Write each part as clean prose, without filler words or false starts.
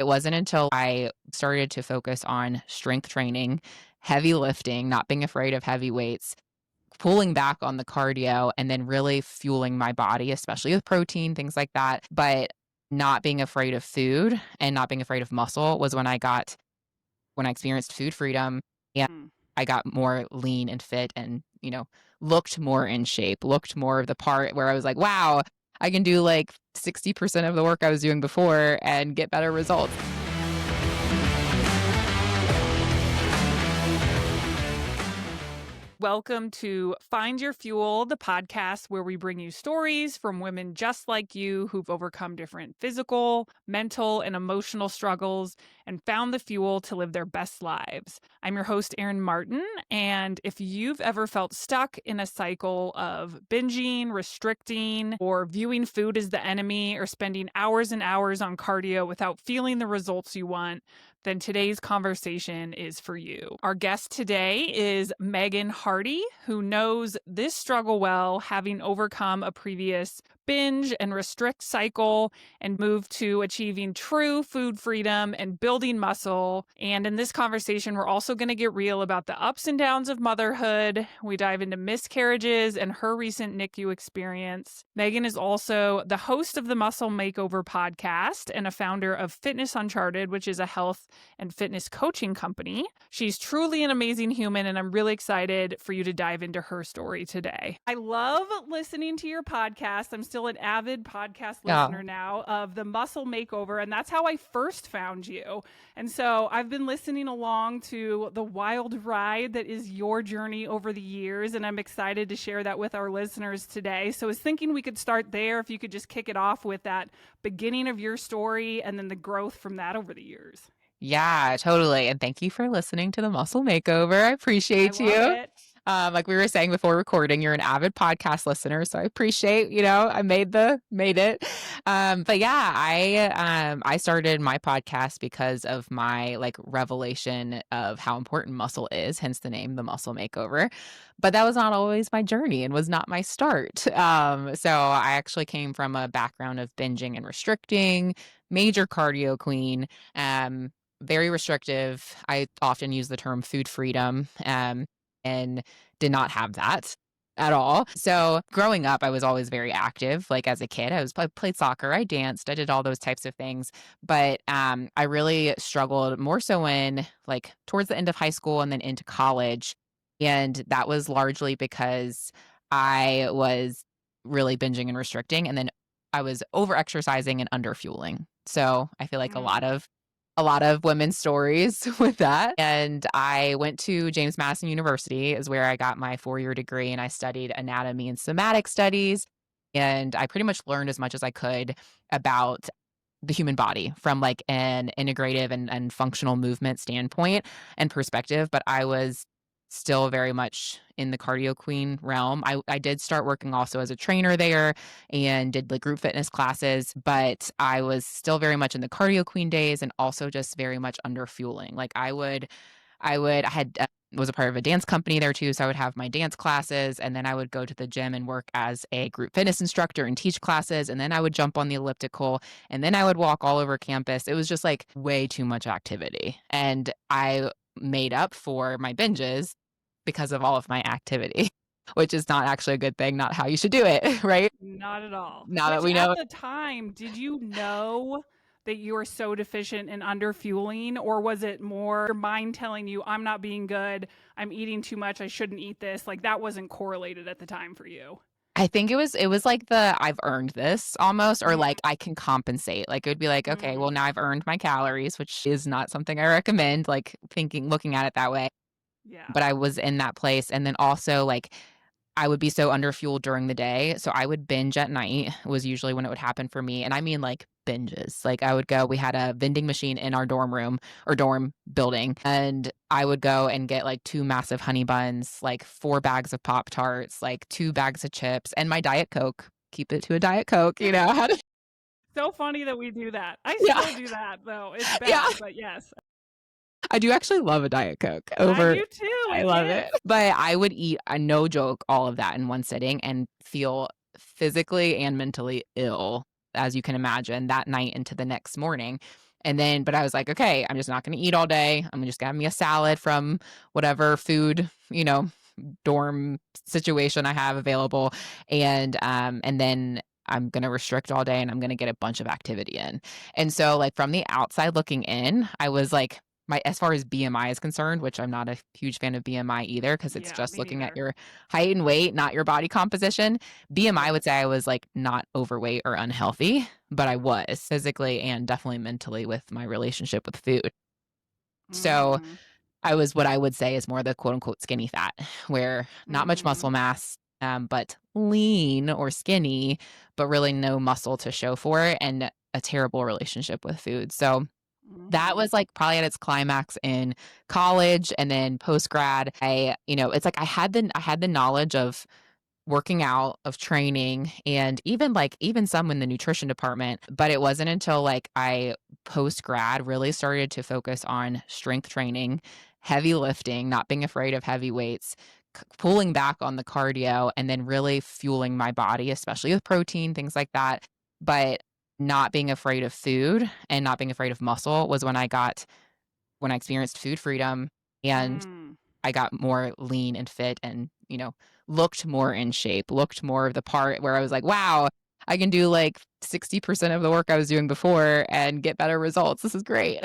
It wasn't until I started to focus on strength training, heavy lifting, not being afraid of heavy weights, pulling back on the cardio, and then really fueling my body, especially with protein, things like that. But not being afraid of food and not being afraid of muscle was when I experienced food freedom and Mm. I got more lean and fit and, looked more in shape, looked more of the part where I was like, wow, I can do like 60% of the work I was doing before and get better results. Welcome to Find Your Fuel, the podcast where we bring you stories from women just like you who've overcome different physical, mental, and emotional struggles and found the fuel to live their best lives. I'm your host, Erin Martin, and if you've ever felt stuck in a cycle of binging, restricting, or viewing food as the enemy, or spending hours and hours on cardio without feeling the results you want, then today's conversation is for you. Our guest today is Megan Hardy, who knows this struggle well, having overcome a previous binge and restrict cycle and moved to achieving true food freedom and building muscle. And in this conversation, we're also going to get real about the ups and downs of motherhood. We dive into miscarriages and her recent NICU experience. Megan is also the host of the Muscle Makeover podcast and a founder of Fitness Uncharted, which is a health and fitness coaching company. She's truly an amazing human, and I'm really excited for you to dive into her story today. I love listening to your podcast. I'm still an avid podcast Yeah. listener now of the Muscle Makeover, and that's how I first found you. And so I've been listening along to the wild ride that is your journey over the years, and I'm excited to share that with our listeners today. So I was thinking we could start there, if you could just kick it off with that beginning of your story and then the growth from that over the years. Yeah, totally. And thank you for listening to the Muscle Makeover. I I appreciate love you. it. Like we were saying before recording, you're an avid podcast listener, so I appreciate, I made it. But yeah, I started my podcast because of my like revelation of how important muscle is, hence the name, the Muscle Makeover. But that was not always my journey and was not my start. So I actually came from a background of binging and restricting, major cardio queen. Very restrictive. I often use the term food freedom. And did not have that at all. So growing up, I was always very active. Like as a kid, I played soccer, I danced, I did all those types of things. But I really struggled more so when like towards the end of high school and then into college. And that was largely because I was really binging and restricting, and then I was over exercising and under fueling. So I feel like a lot of women's stories with that. And I went to James Madison University is where I got my 4-year degree, and I studied anatomy and somatic studies. And I pretty much learned as much as I could about the human body from like an integrative and functional movement standpoint and perspective. But I was still very much in the cardio queen realm. I did start working also as a trainer there and did like group fitness classes, but I was still very much in the cardio queen days and also just very much under fueling. Like I had was a part of a dance company there too. So I would have my dance classes, and then I would go to the gym and work as a group fitness instructor and teach classes. And then I would jump on the elliptical, and then I would walk all over campus. It was just like way too much activity. And I made up for my binges because of all of my activity, which is not actually a good thing, not how you should do it, right? Not at all. Now that Which we at know. the time, did you know that you were so deficient in under fueling, or was it more your mind telling you, I'm not being good, I'm eating too much, I shouldn't eat this? Like that wasn't correlated at the time for you. I think it was like the I've earned this almost, or Mm, like I can compensate. Like it would be like, okay, well mm, now I've earned my calories, which is not something I recommend, like looking at it that way. yeah. But I was in that place. And then also like I would be so under fueled during the day. So I would binge at night was usually when it would happen for me. And I mean like binges. Like I would go, we had a vending machine in our dorm room or dorm building. And I would go and get like 2 massive honey buns, like 4 bags of Pop Tarts, like 2 bags of chips, and my Diet Coke. Keep it to a Diet Coke, you know? So funny that we do that. I Yeah. still do that though. It's Yeah. bad, but yes. I do actually love a Diet Coke I over. do too. I It love it. hits. But I would eat, no joke, all of that in one sitting and feel physically and mentally ill, as you can imagine, that night into the next morning. And then, but I was like, okay, I'm just not going to eat all day. I'm just going to have me a salad from whatever food, dorm situation I have available. And then I'm going to restrict all day and I'm going to get a bunch of activity in. And so like from the outside looking in, I was like, as far as BMI is concerned, which I'm not a huge fan of BMI either, because it's Yeah, just me looking at neither. your height and weight, not your body composition. BMI Yep. would say I was like not overweight or unhealthy, but I was physically and definitely mentally with my relationship with food. So Mhm. I was what I would say is more the quote unquote skinny fat, where not much muscle Mhm. mass, but lean or skinny, but really no muscle to show for it, and a terrible relationship with food. So that Mhm. was like probably at its climax in college, and then post grad. It's like I had the knowledge of working out, of training, and even some in the nutrition department. But it wasn't until like I post grad really started to focus on strength training, heavy lifting, not being afraid of heavy weights, pulling back on the cardio, and then really fueling my body, especially with protein, things like that. But not being afraid of food and not being afraid of muscle was when I experienced food freedom, and Mm. I got more lean and fit and, looked more in shape, looked more of the part where I was like, wow, I can do like 60% of the work I was doing before and get better results. This is great.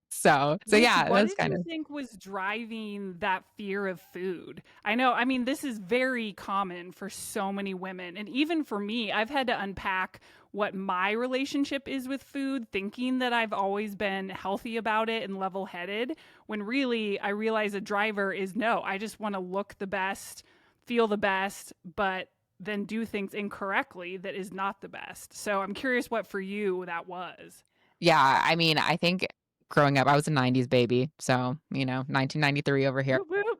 So yeah, What that's did kind you of, think was driving that fear of food? I know, I mean, this is very common for so many women. And even for me, I've had to unpack what my relationship is with food, thinking that I've always been healthy about it and level headed, when really I realize a driver is no, I just want to look the best, feel the best, but then do things incorrectly that is not the best. So I'm curious what for you that was. yeah. I mean, I think growing up, I was a 90s baby. So, 1993 over here. Whoop, whoop.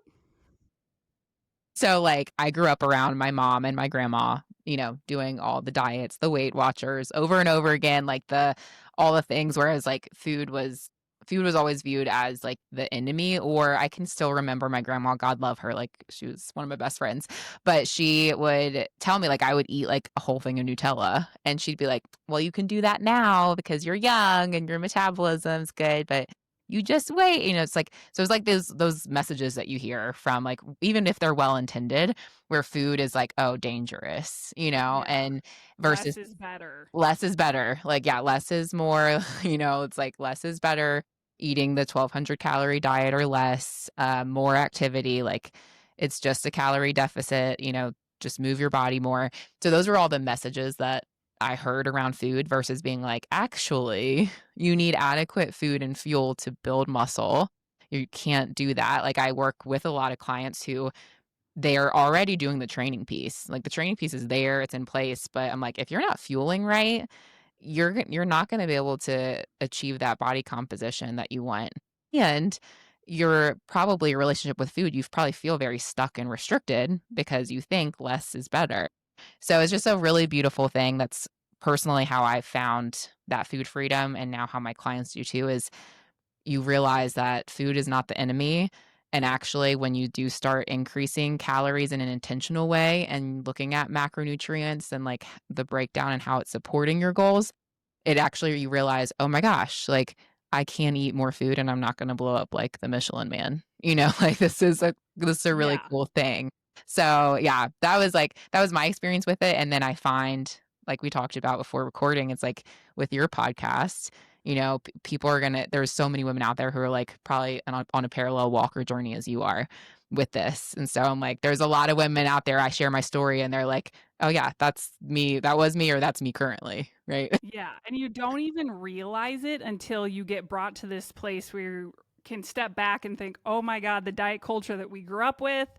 So, like, I grew up around my mom and my grandma, doing all the diets, the Weight Watchers over and over again, like all the things, whereas like food was always viewed as like the enemy. Or I can still remember my grandma, God love her, like she was one of my best friends, but she would tell me like I would eat like a whole thing of Nutella, and she'd be like, well, you can do that now because you're young and your metabolism's good, but you just wait. It's like those messages that you hear from, like, even if they're well intended, where food is like, oh, dangerous, Yeah. and versus Less is better. less is better. Like, yeah, less is more. It's like less is better. Eating the 1,200 calorie diet or less, more activity, like it's just a calorie deficit, just move your body more. So those were all the messages that I heard around food, versus being like, actually, you need adequate food and fuel to build muscle. You can't do that. Like, I work with a lot of clients who they are already doing the training piece. Like, the training piece is there, it's in place, but I'm like, if you're not fueling right, you're not going to be able to achieve that body composition that you want. And your relationship with food, you probably feel very stuck and restricted because you think less is better. So it's just a really beautiful thing. That's personally how I found that food freedom, and now how my clients do too, is you realize that food is not the enemy. And actually, when you do start increasing calories in an intentional way and looking at macronutrients and like the breakdown and how it's supporting your goals, it actually, you realize, oh my gosh, like I can eat more food and I'm not going to blow up like the Michelin man. Like this is a really Yeah. cool thing. So yeah, that was my experience with it. And then I find, like we talked about before recording, it's like with your podcast, people are gonna. There's so many women out there who are like probably on a parallel walker journey as you are with this. And so I'm like, there's a lot of women out there. I share my story and they're like, oh yeah, that's me. That was me, or that's me currently, right? Yeah, and you don't even realize it until you get brought to this place where you can step back and think, "Oh my god, the diet culture that we grew up with."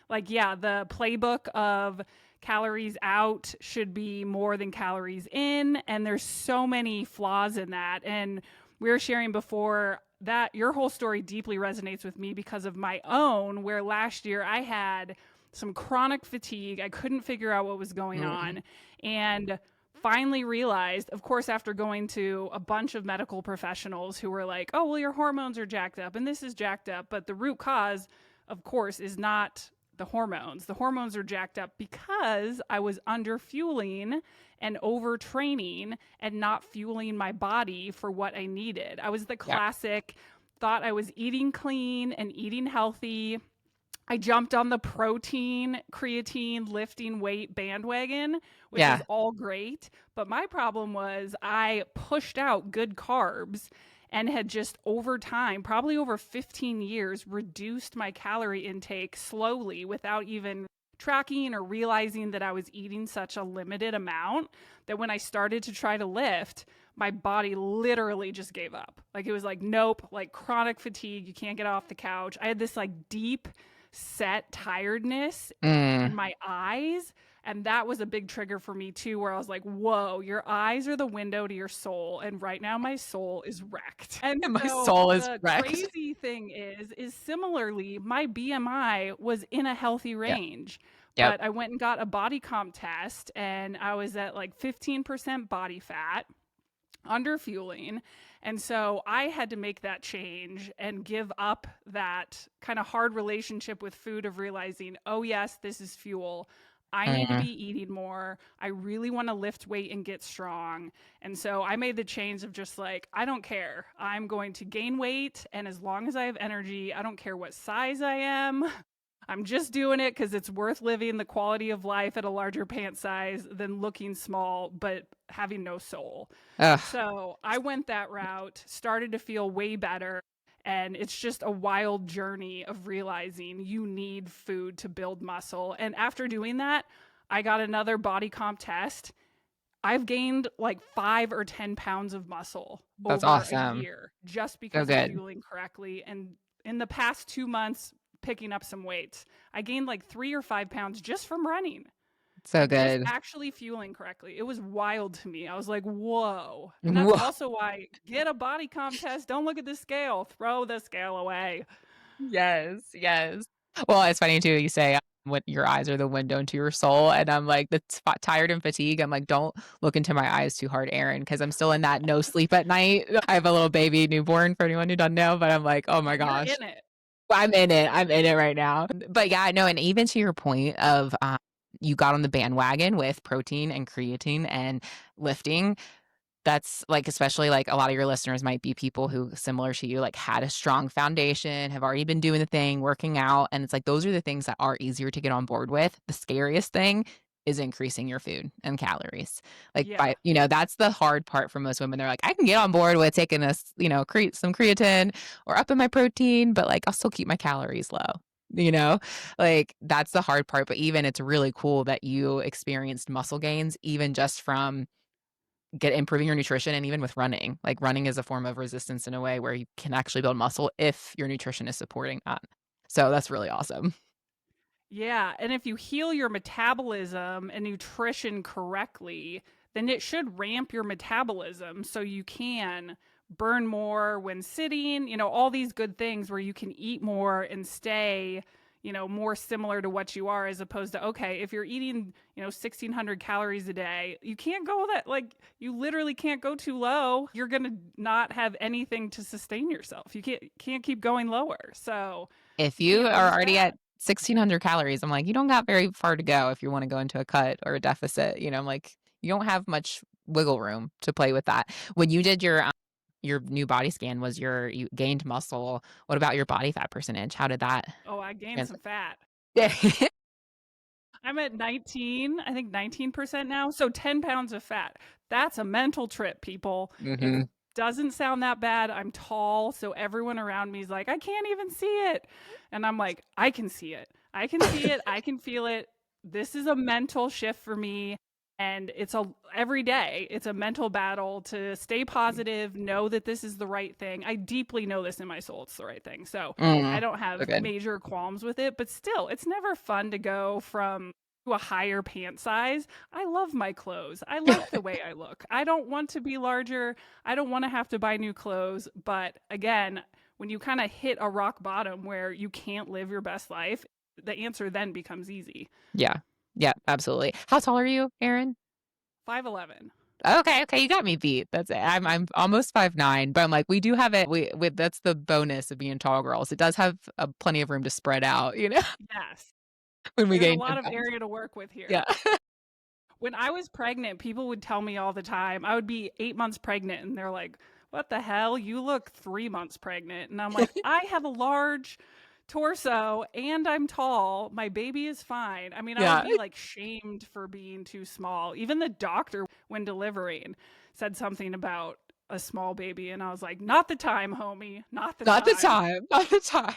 Like, yeah, the playbook of calories out should be more than calories in, and there's so many flaws in that. And we were sharing before that your whole story deeply resonates with me because of my own, where last year I had some chronic fatigue. I couldn't figure out what was going Mm. on. And finally realized, of course, after going to a bunch of medical professionals who were like, oh, well, your hormones are jacked up and this is jacked up. But the root cause, of course, is not the hormones. The hormones are jacked up because I was under fueling and overtraining and not fueling my body for what I needed. I was the Yeah. classic, thought I was eating clean and eating healthy. I jumped on the protein, creatine, lifting weight bandwagon, which is Yeah. all great. But my problem was I pushed out good carbs and had just over time, probably over 15 years, reduced my calorie intake slowly without even tracking or realizing that I was eating such a limited amount that when I started to try to lift, my body literally just gave up. Like it was like, nope, like chronic fatigue. You can't get off the couch. I had this like deep set tiredness in Mm. my eyes. And that was a big trigger for me too, where I was like, whoa, your eyes are the window to your soul. And right now my soul is wrecked. And My so soul is the wrecked. crazy thing is similarly, my BMI was in a healthy Yep. range. Yep. But I went and got a body comp test and I was at like 15% body fat, under fueling. And so I had to make that change and give up that kind of hard relationship with food of realizing, oh, yes, this is fuel. I need to Mm. be eating more. I really want to lift weight and get strong. And so I made the change of just like, I don't care. I'm going to gain weight. And as long as I have energy, I don't care what size I am. I'm just doing it because it's worth living the quality of life at a larger pant size than looking small but having no soul. Ugh. So I went that route, started to feel way better. And it's just a wild journey of realizing you need food to build muscle. And after doing that, I got another body comp test. I've gained like 5 or 10 pounds of muscle That's over a awesome. year just So because of good. fueling correctly. And in the past 2 months, picking up some weight, I gained like 3 or 5 pounds just from running, So like just good. actually fueling correctly. It was wild to me. I was like, whoa. And that's Whoa. also why get a body comp test. Don't look at the scale, throw the scale away. Yes, yes. Well, it's funny too. You say when your eyes are the window into your soul, and I'm like the tired and fatigue. I'm like, don't look into my eyes too hard, Erin, because I'm still in that no sleep at night. I have a little baby newborn for anyone who doesn't know, but I'm like, oh Oh, my you're gosh, in it. I'm in it. I'm in it right now. But yeah, no, and even to your point of you got on the bandwagon with protein and creatine and lifting. That's like, especially like a lot of your listeners might be people who, similar to you, like had a strong foundation, have already been doing the thing, working out. And it's like, those are the things that are easier to get on board with. The scariest thing is increasing your food and calories. Like, Yeah. by, that's the hard part for most women. They're like, I can get on board with taking this, some creatine or up in my protein, but like, I'll still keep my calories low. You know, like that's the hard part. But even it's really cool that you experienced muscle gains, even just from get improving your nutrition and even with running. Like running is a form of resistance in a way where you can actually build muscle if your nutrition is supporting that. So that's really awesome. Yeah, and if you heal your metabolism and nutrition correctly, then it should ramp your metabolism so you can burn more when sitting, all these good things where you can eat more and stay, more similar to what you are as opposed to okay, if you're eating, 1600 calories a day, you can't go that like you literally can't go too low. You're going to not have anything to sustain yourself. You can't keep going lower. So, If you you can't are lose already fat. at 1600 calories, I'm like, you don't got very far to go if you want to go into a cut or a deficit. I'm like, you don't have much wiggle room to play with that. When you did your new body scan, you gained muscle. What about your body fat percentage? How did that Oh, I gained some translate? fat. Yeah. I'm at 19, I think 19% now. So 10 pounds of fat. That's a mental trip, people. It Hmm. doesn't sound that bad. I'm tall. So everyone around me is like, I can't even see it. And I'm like, I can see it. I can see it. I can feel it. This is a mental shift for me. And every day, it's a mental battle to stay positive, know that this is the right thing. I deeply know this in my soul. It's the right thing. So I Mm, don't so have good. major qualms with it, but still, it's never fun to go from to a higher pant size. I love my clothes. I like the way I look. I don't want to be larger. I don't want to have to buy new clothes. But again, when you kind of hit a rock bottom where you can't live your best life, the answer then becomes easy. Yeah. Yeah, absolutely. How tall are you, Erin? 5'11. Okay, okay, you got me beat. That's it. I'm almost 5'9", but I'm like, we do have it. We that's the bonus of being tall girls. It does have plenty of room to spread out. Yes. when we There's a gain lot 10 of pounds. area to work with here. Yeah. When I was pregnant, people would tell me all the time, I would be 8 months pregnant, and they're like, "What the hell? You look 3 months pregnant." And I'm like, I have a large torso and I'm tall. My baby is fine. I mean, I would Yeah. be like shamed for being too small. Even the doctor, when delivering, said something about a small baby. And I was like, not the time, homie. Not the Not the time. time. Not the time.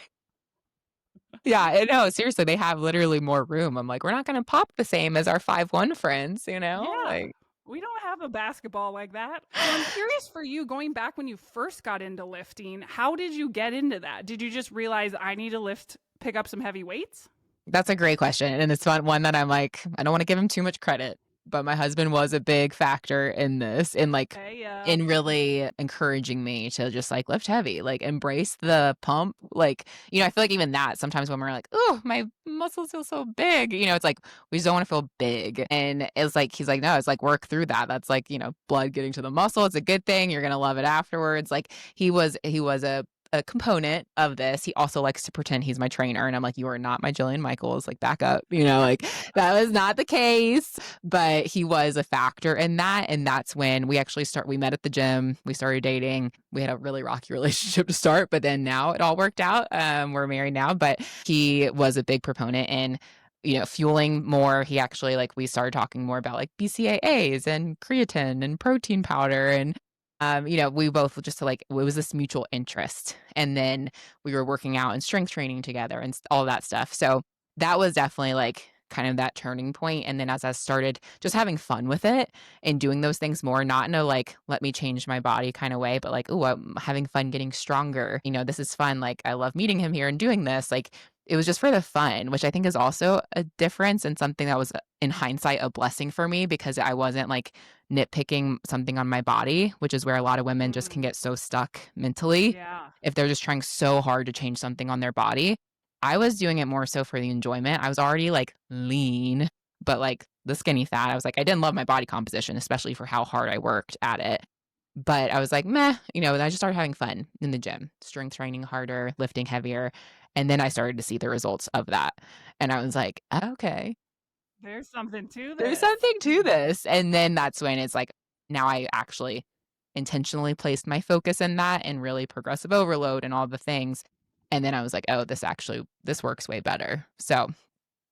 Yeah, no, seriously, they have literally more room. I'm like, "We're not gonna pop the same as our 5'1" friends," you know? Yeah. Like We don't have a basketball like that. So I'm curious for you, going back when you first got into lifting, how did you get into that? Did you just realize I need to pick up some heavy weights? That's a great question, and it's one that I'm like, I don't wanna give him too much credit, but my husband was a big factor in this, in, like, Hey, yeah. in really encouraging me to just, like, lift heavy, like, embrace the pump, like, I feel like even that sometimes when we're like, "Oh, my muscles feel so big," it's like, we just don't wanna feel big, and it's like he's like, "No, it's like, work through that. That's like, blood getting to the muscle. It's a good thing. You're gonna love it afterwards." Like, he was a component of this. He also likes to pretend he's my trainer. And I'm like, you are not my Jillian Michaels. Like, back up. Like that was not the case. But he was a factor in that. And that's when we met at the gym. We started dating. We had a really rocky relationship to start, but then now it all worked out. We're married now, but he was a big proponent in fueling more. He actually, like, we started talking more about like BCAAs and creatine and protein powder, and we both just like, it was this mutual interest. And then we were working out and strength training together and all that stuff. So that was definitely like kind of that turning point. And then as I started just having fun with it and doing those things more, not in a like, let me change my body kind of way, but like, oh, I'm having fun getting stronger. This is fun. Like, I love meeting him here and doing this. Like, it was just for the fun, which I think is also a difference and something that was in hindsight a blessing for me, because I wasn't like nitpicking something on my body, which is where a lot of women just can Mm, get so stuck mentally yeah. if they're just trying so hard to change something on their body. I was doing it more so for the enjoyment. I was already like lean, but like the skinny fat, I was like, I didn't love my body composition, especially for how hard I worked at it. But I was like, meh, and I just started having fun in the gym, strength training harder, lifting heavier. And then I started to see the results of that. And I was like, okay, There's something to there's this. something to this. And then that's when it's like, now I actually intentionally placed my focus in that and really progressive overload and all the things. And then I was like, oh, this works way better. So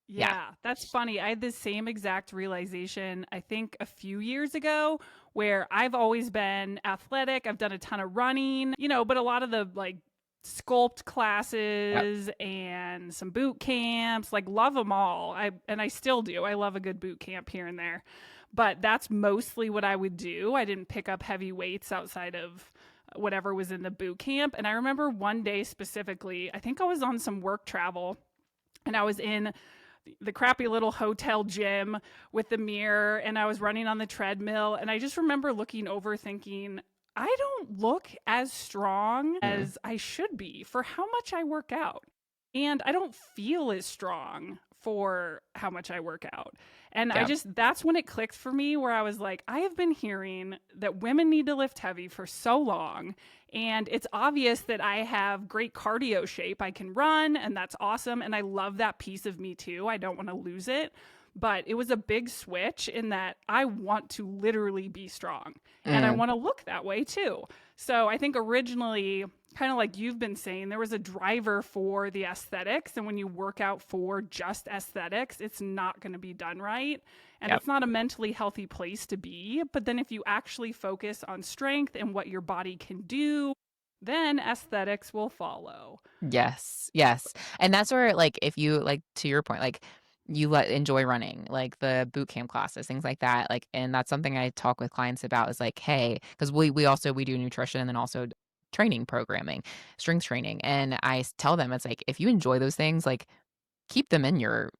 yeah. Yeah, that's funny. I had the same exact realization, I think a few years ago, where I've always been athletic. I've done a ton of running, but a lot of the like sculpt Yep. classes and some boot camps, like love them all. I still do. I love a good boot camp here and there. But that's mostly what I would do. I didn't pick up heavy weights outside of whatever was in the boot camp. And I remember one day specifically, I think I was on some work travel and I was in the crappy little hotel gym with the mirror and I was running on the treadmill. And I just remember looking over thinking, I don't look as strong Mm, as I should be for how much I work out. And I don't feel as strong for how much I work out. And yep. that's when it clicked for me, where I was like, I have been hearing that women need to lift heavy for so long. And it's obvious that I have great cardio shape. I can run, and that's awesome. And I love that piece of me too. I don't want to lose it. But it was a big switch in that I want to literally be strong and I Mm, want to look that way too. So I think originally, kind of like you've been saying, there was a driver for the aesthetics. And when you work out for just aesthetics, it's not going to be done right. And yep. it's not a mentally healthy place to be. But then if you actually focus on strength and what your body can do, then aesthetics will follow. Yes, yes. And that's where, like, if you like, to your point, like, you enjoy running, like the boot camp classes, things like that. Like, and that's something I talk with clients about is like, hey, because we do nutrition and then also training programming, strength training. And tell them it's like, if you enjoy those things, like, keep them in your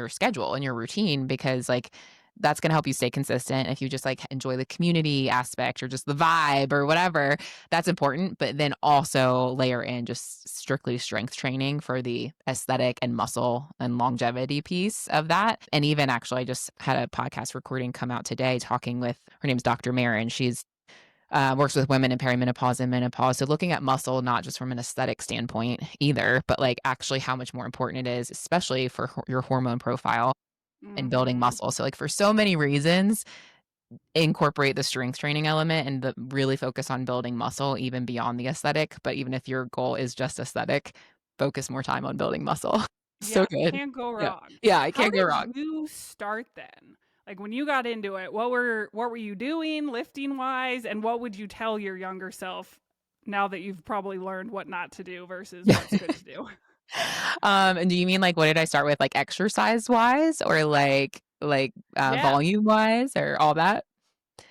schedule, in your routine, because like that's going to help you stay consistent. If you just like enjoy the community aspect or just the vibe or whatever, that's important. But then also layer in just strictly strength training for the aesthetic and muscle and longevity piece of that. And even actually, I just had a podcast recording come out today talking with, her name's Dr. Marin. She's Works with women in perimenopause and menopause. So looking at muscle, not just from an aesthetic standpoint either, but like actually how much more important it is, especially for your hormone profile and building Mhm. muscle. So like for so many reasons, incorporate the strength training element and really focus on building muscle even beyond the aesthetic. But even if your goal is just aesthetic, focus more time on building muscle. So Yeah, good. can't go Yeah. wrong. Yeah, I How can't go did wrong. you start then? Like when you got into it, what were you doing lifting wise, and what would you tell your younger self now that you've probably learned what not to do versus what's good to do? And do you mean like what did I start with, like exercise wise or Yeah, volume wise or all that?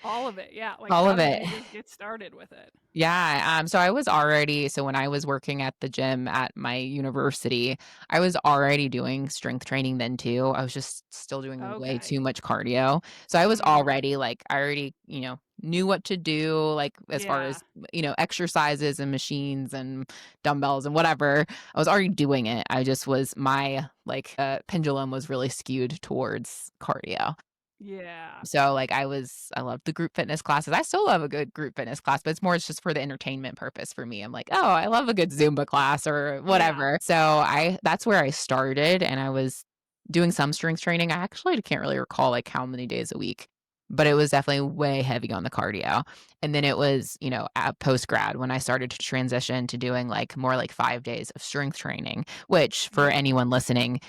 all of it. Yeah, like All how of did it. you just get started with it? Yeah, so I was already so when I was working at the gym at my university, I was already doing strength training then too. I was just still doing way Okay. too much cardio. So I was Mm, already like I already, knew what to do like as far yeah. as, exercises and machines and dumbbells and whatever. I was already doing it. I just was my pendulum was really skewed towards cardio. Yeah. So, like, I loved the group fitness classes. I still love a good group fitness class, but it's just for the entertainment purpose for me. I'm like, "Oh, I love a good Zumba class or Yeah. whatever." So, I that's where I started, and I was doing some strength training. I actually can't really recall, like, how many days a week, but it was definitely way heavy on the cardio. And then it was, at post-grad when I started to transition to doing, like, more like 5 days of strength training, which for Yeah. anyone listening,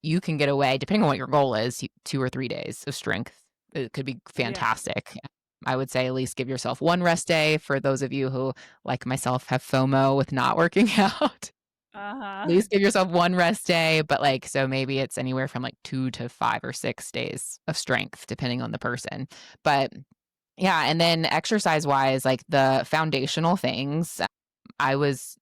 you can get away, depending on what your goal is, 2 or 3 days of strength. It could be Yeah. fantastic. I would say at least give yourself 1 rest day for those of you who, like myself, have FOMO with not working out. At Uh-huh. least give yourself 1 rest day, but, like so maybe it's anywhere from, like, 2 to 5 or 6 days of strength depending on the person. But, yeah, and then exercise-wise, like, the foundational things, I was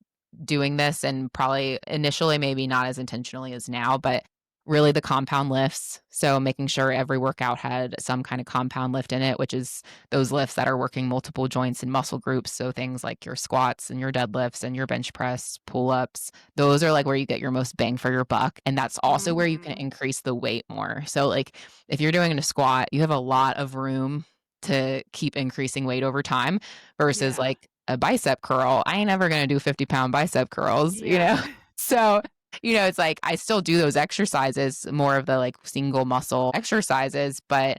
doing this and probably initially maybe not as intentionally as now, but really the compound lifts. So making sure every workout had some kind of compound lift in it, which is those lifts that are working multiple joints and muscle groups. So things like your squats and your deadlifts and your bench press, pull ups, those are like where you get your most bang for your buck. And that's also where you can Mhm. increase the weight more. So, like, if you're doing a squat, you have a lot of room to keep increasing weight over time versus Yeah. like a bicep curl. I ain't never gonna do 50-pound bicep curls, you Yeah. know? So, it's like I still do those exercises, more of the like single muscle exercises, but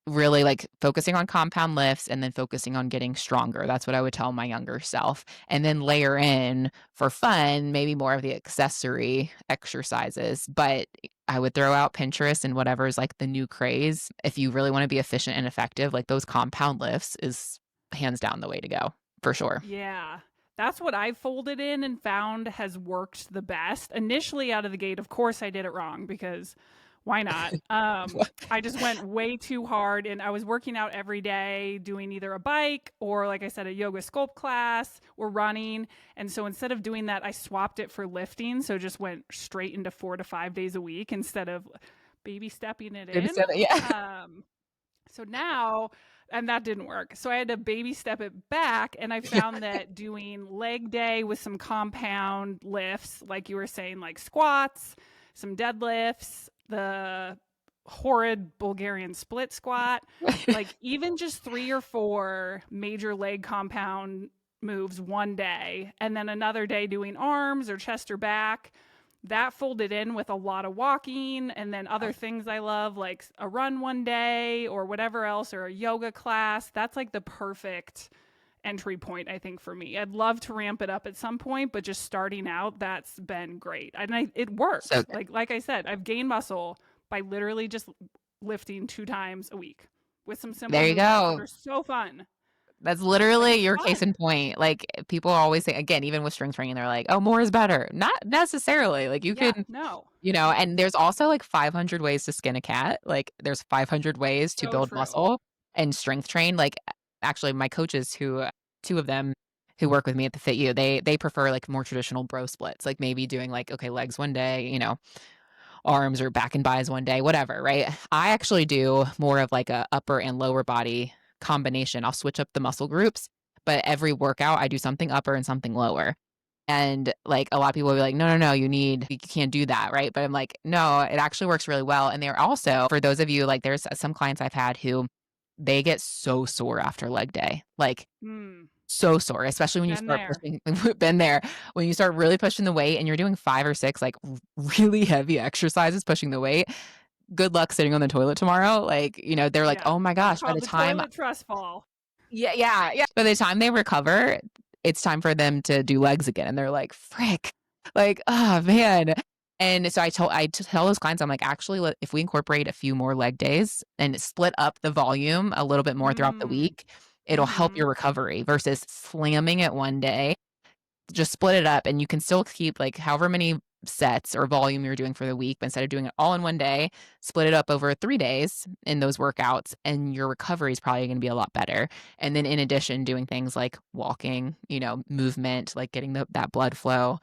really like focusing on compound lifts and then focusing on getting stronger. That's what I would tell my younger self. And then layer in for fun, maybe more of the accessory exercises. But I would throw out Pinterest and whatever is like the new craze. If you really want to be efficient and effective, like those compound lifts is hands down the way to go for sure. Yeah. That's what I folded in and found has worked the best. Initially out of the gate, of course I did it wrong because why not? I just went way too hard and I was working out every day doing either a bike or like I said a yoga sculpt class or running. And so instead of doing that, I swapped it for lifting, so just went straight into 4 to 5 days a week instead of baby stepping it Maybe in. so, yeah. Um So now, and that didn't work. So I had to baby step it back. And I found that doing leg day with some compound lifts, like you were saying, like squats, some deadlifts, the horrid Bulgarian split squat, like even just 3 or 4 major leg compound moves one day, and then another day doing arms or chest or back, that folded in with a lot of walking and then other things I love, like a run one day or whatever else, or a yoga class. That's like the perfect entry point, I think, for me. I'd love to ramp it up at some point, but just starting out, that's been great. And it So works. good. Like I said, I've gained muscle by literally just lifting 2 times a week with some simple There you movements that go. are so fun. That's Like literally it's your case in fun. point. Like, people always say again, even with strength training, they're like, "Oh, more is better." Not necessarily. Like, you Yeah, can, no. and there's also like 500 ways to skin a cat. Like, there's 500 ways to So build true. muscle and strength train. Like, actually, my coaches who 2 of them who work with me at the Fit U, they prefer like more traditional bro splits, like maybe doing like, okay, legs one day, arms or back and buys one day, whatever, right? I actually do more of like a upper and lower body combination. I'll switch up the muscle groups, but every workout I do something upper and something lower. And like a lot of people will be like, no, no, no, you can't do that, right? But I'm like, no, it actually works really well. And they're also, for those of you, like there's some clients I've had who they get so sore after leg day, like Mm, so sore, especially when you been start there. pushing been there, when you start really pushing the weight and you're doing 5 or 6, like, really heavy exercises pushing the weight. Good luck sitting on the toilet tomorrow, like, they're like, Yeah, "Oh my that's gosh," by called the the time toilet trust fall. yeah, yeah, yeah. By the time they recover, it's time for them to do legs again, and they're like, "Frick." Like, "Oh, man." And so I tell those clients, I'm like, "Actually, if we incorporate a few more leg days and split up the volume a little bit more throughout the Mm, week, it'll help mhm. your recovery versus slamming it one day. Just split it up and you can still keep like however many sets or volume you're doing for the week, but instead of doing it all in one day, split it up over 3 days in those workouts and your recovery is probably going to be a lot better. And then in addition, doing things like walking, movement, like getting that blood flow,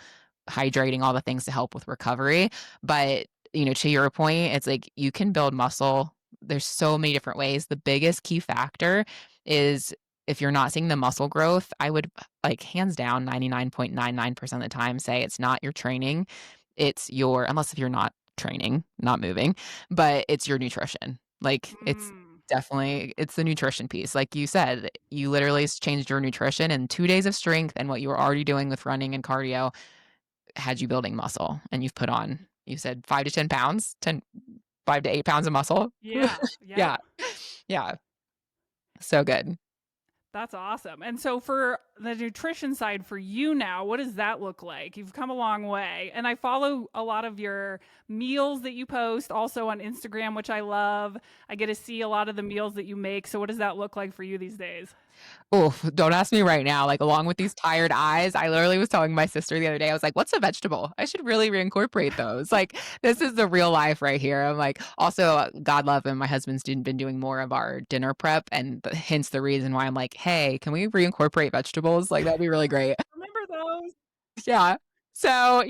hydrating, all the things to help with recovery. But, to your point, it's like you can build muscle. There's so many different ways. The biggest key factor is if you're not seeing the muscle growth, I would like hands down 99.99% of the time say it's not your training. It's your, unless if you're not training, not moving, but it's your nutrition. Like it's Mm. definitely it's the nutrition piece. Like you said, you literally changed your nutrition and 2 days of strength and what you were already doing with running and cardio had you building muscle and you've put on, you said 5 to 10 pounds, 5 to 8 pounds of muscle. Yeah, yeah. Yeah. Yeah. So good. That's awesome. And so for the nutrition side for you now, what does that look like? You've come a long way. And I follow a lot of your meals that you post also on Instagram, which I love. I get to see a lot of the meals that you make. So what does that look like for you these days? Oof, don't ask me right now. Like, along with these tired eyes, I literally was telling my sister the other day, I was like, "What's a vegetable? I should really reincorporate those." Like, this is the real life right here. I'm like, also, God love him, my husband's been doing more of our dinner prep, and hence the reason why I'm like, "Hey, can we reincorporate vegetables? Like, that'd be really great." Remember those? Yeah. So,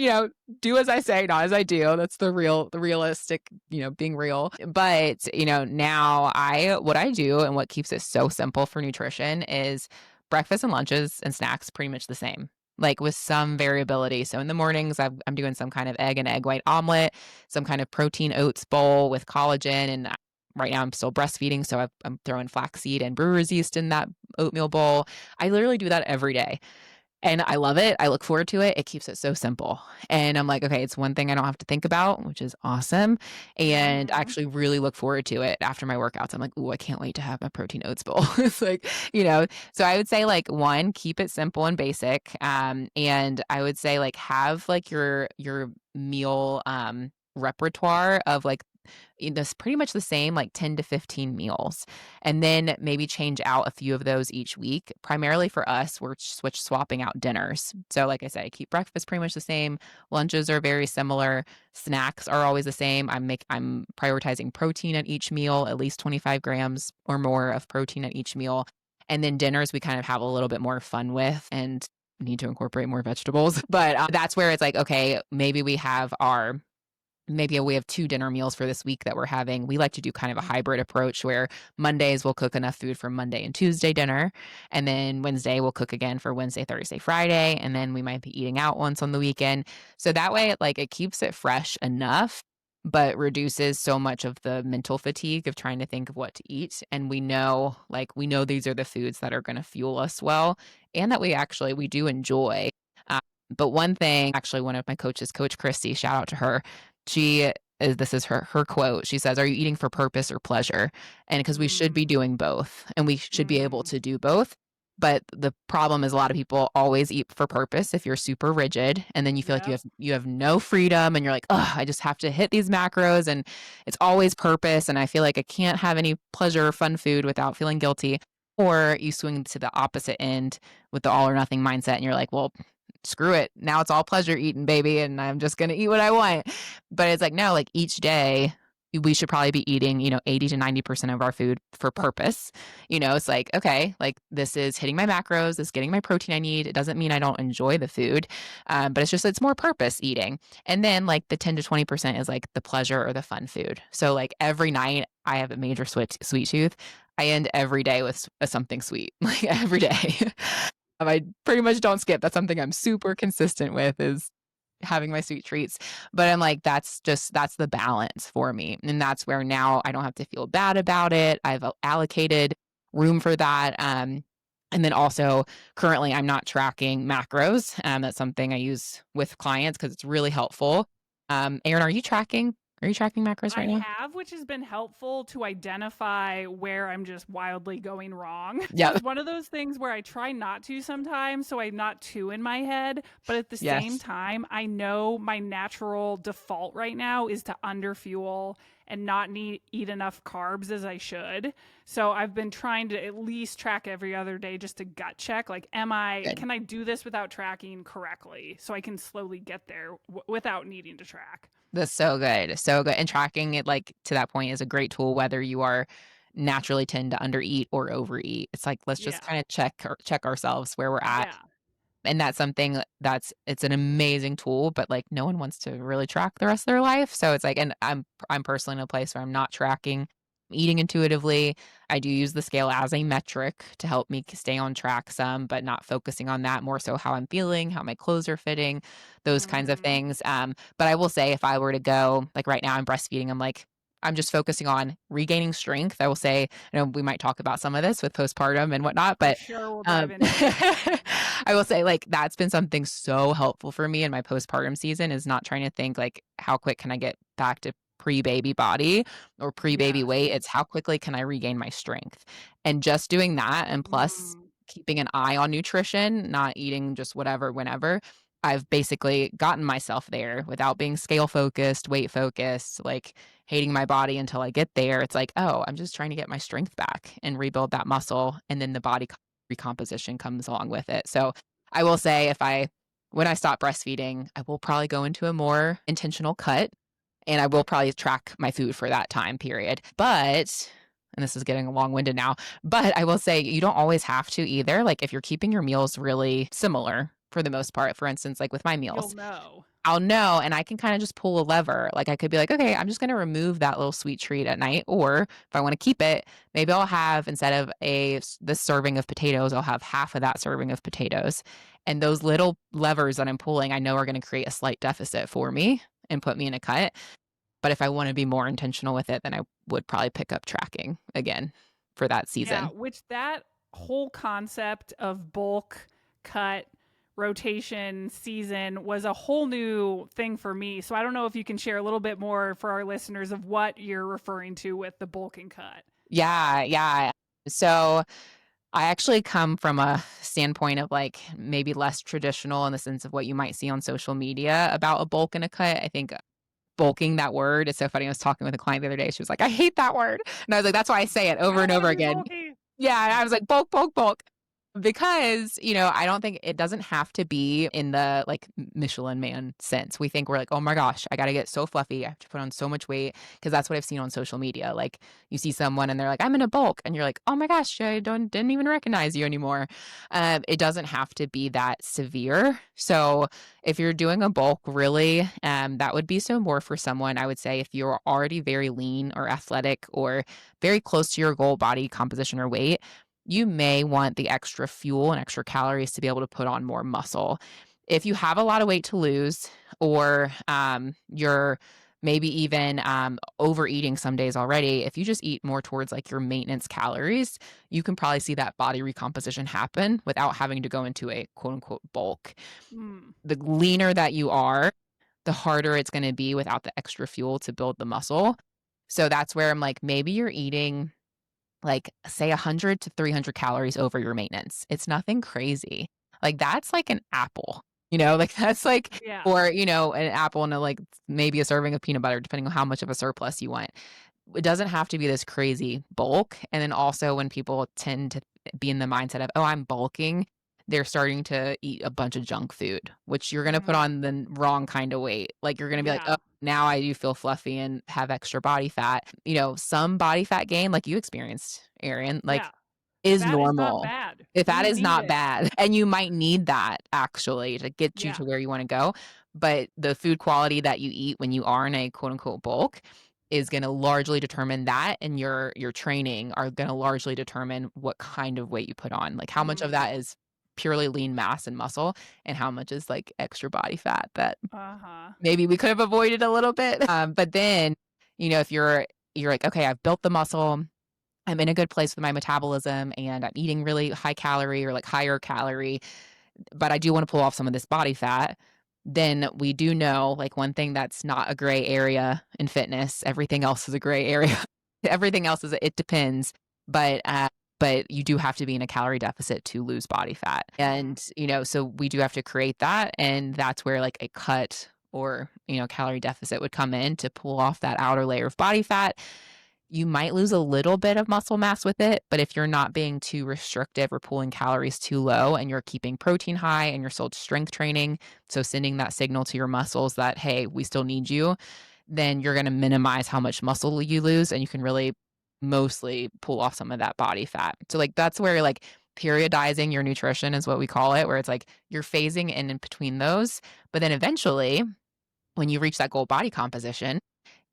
do as I say, not as I do. That's the realistic, being real. But, now what I do and what keeps it so simple for nutrition is breakfast and lunches and snacks pretty much the same. Like with some variability. So in the mornings, I'm doing some kind of egg and egg white omelet, some kind of protein oats bowl with collagen. And right now I'm still breastfeeding. So I'm throwing flaxseed and brewer's yeast in that oatmeal bowl. I literally do that every day. And I love it. I look forward to it. It keeps it so simple. And I'm like, okay, it's one thing I don't have to think about, which is awesome. And I Mm-hmm. actually really look forward to it after my workouts. I'm like, ooh, I can't wait to have my protein oats bowl. It's like, so I would say like one, keep it simple and basic. And I would say like have like your meal repertoire of like this pretty much the same like 10 to 15 meals and then maybe change out a few of those each week. Primarily for us, we're swapping out dinners. So like I said, I keep breakfast pretty much the same. Lunches are very similar. Snacks are always the same. I'm prioritizing protein at each meal, at least 25 grams or more of protein at each meal. And then dinners we kind of have a little bit more fun with and need to incorporate more vegetables. But that's where it's like, okay, maybe we have 2 dinner meals for this week that we're having. We like to do kind of a hybrid approach where Mondays we'll cook enough food for Monday and Tuesday dinner, and then Wednesday we'll cook again for Wednesday, Thursday, Friday, and then we might be eating out once on the weekend. So that way, like, it keeps it fresh enough, but reduces so much of the mental fatigue of trying to think of what to eat. And we know these are the foods that are gonna fuel us well and that we do enjoy. But one thing, actually, one of my coaches, Coach Christy, shout out to her. She this is her quote. She says, "Are you eating for purpose or pleasure?" And because we should be Mm, doing both, and we should be able mm, to do both. But the problem is a lot of people always eat for purpose if you're super rigid, and then you feel like you yep. have you have no freedom, and you're like, "Oh, I just have to hit these macros, and it's always purpose, and I feel like I can't have any pleasure or fun food without feeling guilty." Or you swing to the opposite end with the all or nothing mindset, and you're like, "Well, screw it. Now it's all pleasure eating, baby, and I'm just gonna eat what I want." But it's like, no, like each day we should probably be eating, 80 to 90% of our food for purpose. It's like, okay, like this is hitting my macros, this is getting my protein I need. It doesn't mean I don't enjoy the food, but it's more purpose eating. And then like the 10 to 20% is like the pleasure or the fun food. So like every night I have a major sweet tooth. I end every day with something sweet, like every day. I pretty much don't skip. That's something I'm super consistent with is having my sweet treats. But I'm like, that's the balance for me. And that's where now I don't have to feel bad about it. I've allocated room for that. And then also currently I'm not tracking macros. That's something I use with clients because it's really helpful. Erin, are you tracking macros I right now? have, which has been helpful to identify where I'm just wildly going wrong. So Yeah. it's one of those things where I try not to sometimes, so I'm not too in my head. But at the same Yes. time, I know my natural default right now is to underfuel and not eat enough carbs as I should. So I've been trying to at least track every other day just to gut check. Like, Good. can I do this without tracking correctly so I can slowly get there without needing to track? That's so good. So good. And tracking it like to that point is a great tool, whether you are naturally tend to undereat or overeat. It's like, let's just Yeah. kind of check ourselves where we're at. Yeah. And that's something that's it's an amazing tool, but, like, no one wants to really track the rest of their life, so it's like and I'm personally in a place where I'm not tracking, eating intuitively. I do use the scale as a metric to help me stay on track some, but not focusing on that, more so how I'm feeling, how my clothes are fitting, those kinds of Mhm. things, but I will say if I were to go like, right now I'm breastfeeding, I'm just focusing on regaining strength. I will say, we might talk about some of this with postpartum and whatnot, For but sure, we'll dive um, into it. I will say, like, that's been something so helpful for me in my postpartum season is not trying to think, like, how quick can I get back to pre-baby body or pre-baby Yes. weight? It's how quickly can I regain my strength? And just doing that and plus Mm. keeping an eye on nutrition, not eating just whatever, whenever, I've basically gotten myself there without being scale focused, weight focused, like hating my body until I get there. It's like, oh, I'm just trying to get my strength back and rebuild that muscle. And then the body recomposition comes along with it. So I will say when I stop breastfeeding, I will probably go into a more intentional cut and I will probably track my food for that time period. But and this is getting long-winded now, but I will say you don't always have to either. Like if you're keeping your meals really similar for the most part, for instance, like with my You'll meals, know. I'll know and I can kind of just pull a lever. Like I could be like, okay, I'm just going to remove that little sweet treat at night. Or if I want to keep it, maybe I'll have instead of this serving of potatoes, I'll have half of that serving of potatoes. And those little levers that I'm pulling, I know are going to create a slight deficit for me and put me in a cut. But if I want to be more intentional with it, then I would probably pick up tracking again for that Yeah, season. which that whole concept of bulk, cut, rotation, season was a whole new thing for me. So I don't know if you can share a little bit more for our listeners of what you're referring to with the bulk and cut. Yeah, yeah. So I actually come from a standpoint of like maybe less traditional in the sense of what you might see on social media about a bulk and a cut. I think bulking, that word, is so funny. I was talking with a client the other day. She was like, I hate that word. And I was like, that's why I say it I over don't and want over to be again. bulky. Yeah, and I was like, "Bulk, bulk, bulk." Because, I don't think it doesn't have to be in the, like, Michelin Man sense. We think we're like, "Oh my gosh, I gotta get so fluffy, I have to put on so much weight," because that's what I've seen on social media. Like, you see someone and they're like, "I'm in a bulk," and you're like, "Oh my gosh, I didn't even recognize you anymore." It doesn't have to be that severe. So, if you're doing a bulk, really, that would be so more for someone, I would say, if you're already very lean or athletic or very close to your goal body composition or weight, you may want the extra fuel and extra calories to be able to put on more muscle. If you have a lot of weight to lose, or you're maybe even overeating some days already, if you just eat more towards like your maintenance calories, you can probably see that body recomposition happen without having to go into a quote unquote bulk. Mm. The leaner that you are, the harder it's going to be without the extra fuel to build the muscle. So that's where I'm like, maybe you're eating like say 100 to 300 calories over your maintenance. It's nothing crazy. Like that's like an apple, like that's like, Yeah. or, an apple and like maybe a serving of peanut butter, depending on how much of a surplus you want. It doesn't have to be this crazy bulk. And then also when people tend to be in the mindset of, oh, I'm bulking, they're starting to eat a bunch of junk food, which you're going to put Mm. on the wrong kind of weight. Like you're going to be like, oh, Yeah. now I do feel fluffy and have extra body fat. Some body fat gain, like you experienced, Erin, like Yeah. is Fat is not normal. bad. If that We is need not it. bad, and you might need that actually to get you Yeah. to where you wanna go, but the food quality that you eat when you are in a quote unquote bulk is gonna largely determine that, and your training are gonna largely determine what kind of weight you put on. Like, how much of Mm. that is purely lean mass and muscle and how much is like extra body fat that Uh-huh. maybe we could have avoided a little bit. But then, if you're like, okay, I've built the muscle, I'm in a good place with my metabolism and I'm eating really high calorie or like higher calorie, but I do want to pull off some of this body fat. Then we do know like one thing that's not a gray area in fitness. Everything else is a gray area. Everything else is it depends, but but you do have to be in a calorie deficit to lose body fat. Mhm. And so we do have to create that, and that's where like a cut or calorie deficit would come in to pull off that outer layer of body fat. You might lose a little bit of muscle mass with it, but if you're not being too restrictive or pulling calories too low and you're keeping protein high and you're still strength training, so sending that signal to your muscles that, hey, we still need you, then you're going to minimize how much muscle you lose and you can really mostly pull off some of that body fat. So like that's where like periodizing your nutrition is what we call it, where it's like you're phasing in between those, but then eventually when you reach that goal body composition,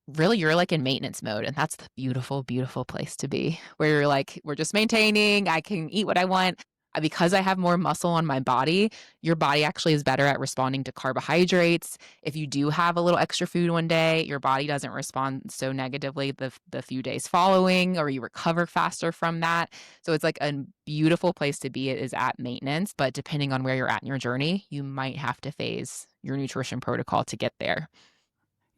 really you're like in maintenance mode, and that's the beautiful, beautiful place to be, where you're like, we're just maintaining, I can eat what I want. Because I have more muscle on my body, your body actually is better at responding to carbohydrates. If you do have a little extra food one day, your body doesn't respond so negatively the few days following, or you recover faster from that. So it's like a beautiful place to be is at maintenance, but depending on where you're at in your journey, you might have to phase your nutrition protocol to get there.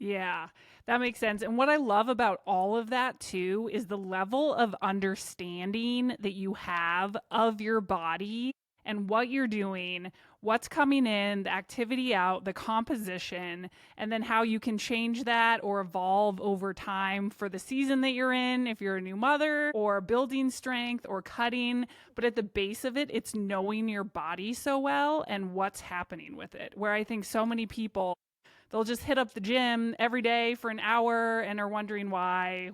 Yeah, that makes sense. And what I love about all of that too is the level of understanding that you have of your body and what you're doing, what's coming in, the activity out, the composition, and then how you can change that or evolve over time for the season that you're in, if you're a new mother, or building strength or cutting. But at the base of it, it's knowing your body so well and what's happening with it. Where I think so many people, they'll just hit up the gym every day for an hour and are wondering why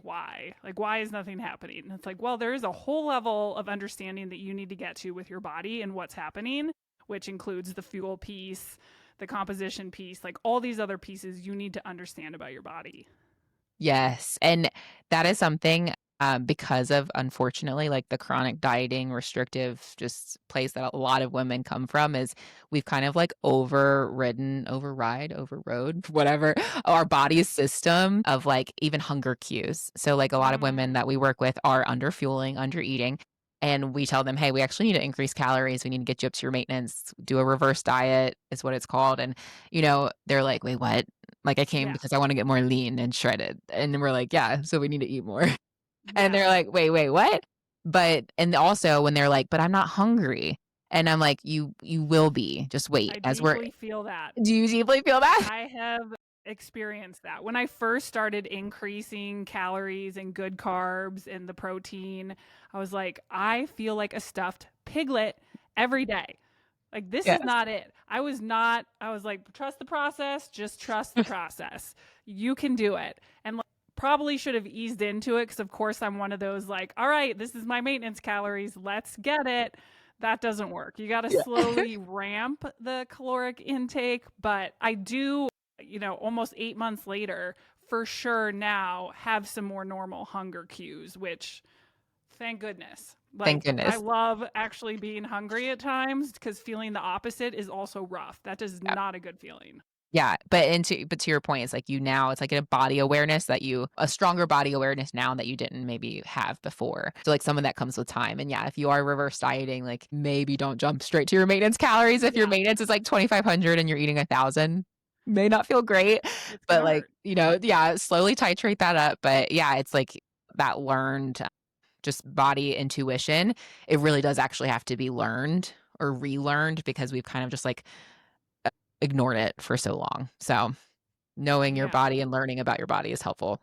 is nothing happening. And it's like, well, there is a whole level of understanding that you need to get to with your body and what's happening, which includes the fuel piece, the composition piece, like all these other pieces you need to understand about your body. Yes, and that is something, because of, unfortunately, like, the chronic dieting, restrictive just place that a lot of women come from is we've kind of, like, overrode, whatever, our body's system of, like, even hunger cues. So, like, a lot of women Mm, that we work with are underfueling, undereating, and we tell them, "Hey, we actually need to increase calories. We need to get you up to your maintenance. Do a reverse diet," is what it's called, and, they're like, "Wait, what?" Like, "I came yeah, because I wanna get more lean and shredded." And then we're like, "Yeah, so we need to eat more." And they're yes. like, "Wait, what?" But and also when they're like, "But I'm not hungry." And I'm like, "You will be. Just wait." I As we're deeply feel that. Do you deeply feel that? I have experienced that. When I first started increasing calories and good carbs and the protein, I was like, I feel like a stuffed piglet every day. Like, this is Yes. not it. I was like, trust the process, just trust the process. You can do it. And like, probably should have eased into it because, of course, I'm one of those like, all right, this is my maintenance calories. Let's get it. That doesn't work. You got to Yeah. slowly ramp the caloric intake. But I do, almost 8 months later, for sure now have some more normal hunger cues, which thank goodness. Thank Like, I goodness. love actually being hungry at times because feeling the opposite is also rough. That is Yeah. not a good feeling. Yeah, but to your point, it's like you now it's like a body awareness that you a stronger body awareness now that you didn't maybe have before. So, like, some of that comes with time, and yeah, if you are reverse dieting, like, maybe don't jump straight to your maintenance calories if your Yeah, maintenance is, like, 2,500 and you're eating 1,000. May not feel great, it's going but, to like, hurt. yeah, slowly titrate that up, but yeah, it's like that learned just body intuition. It really does actually have to be learned or relearned because we've kind of just, like, ignored it for so long. So, knowing your Yeah. body and learning about your body is helpful.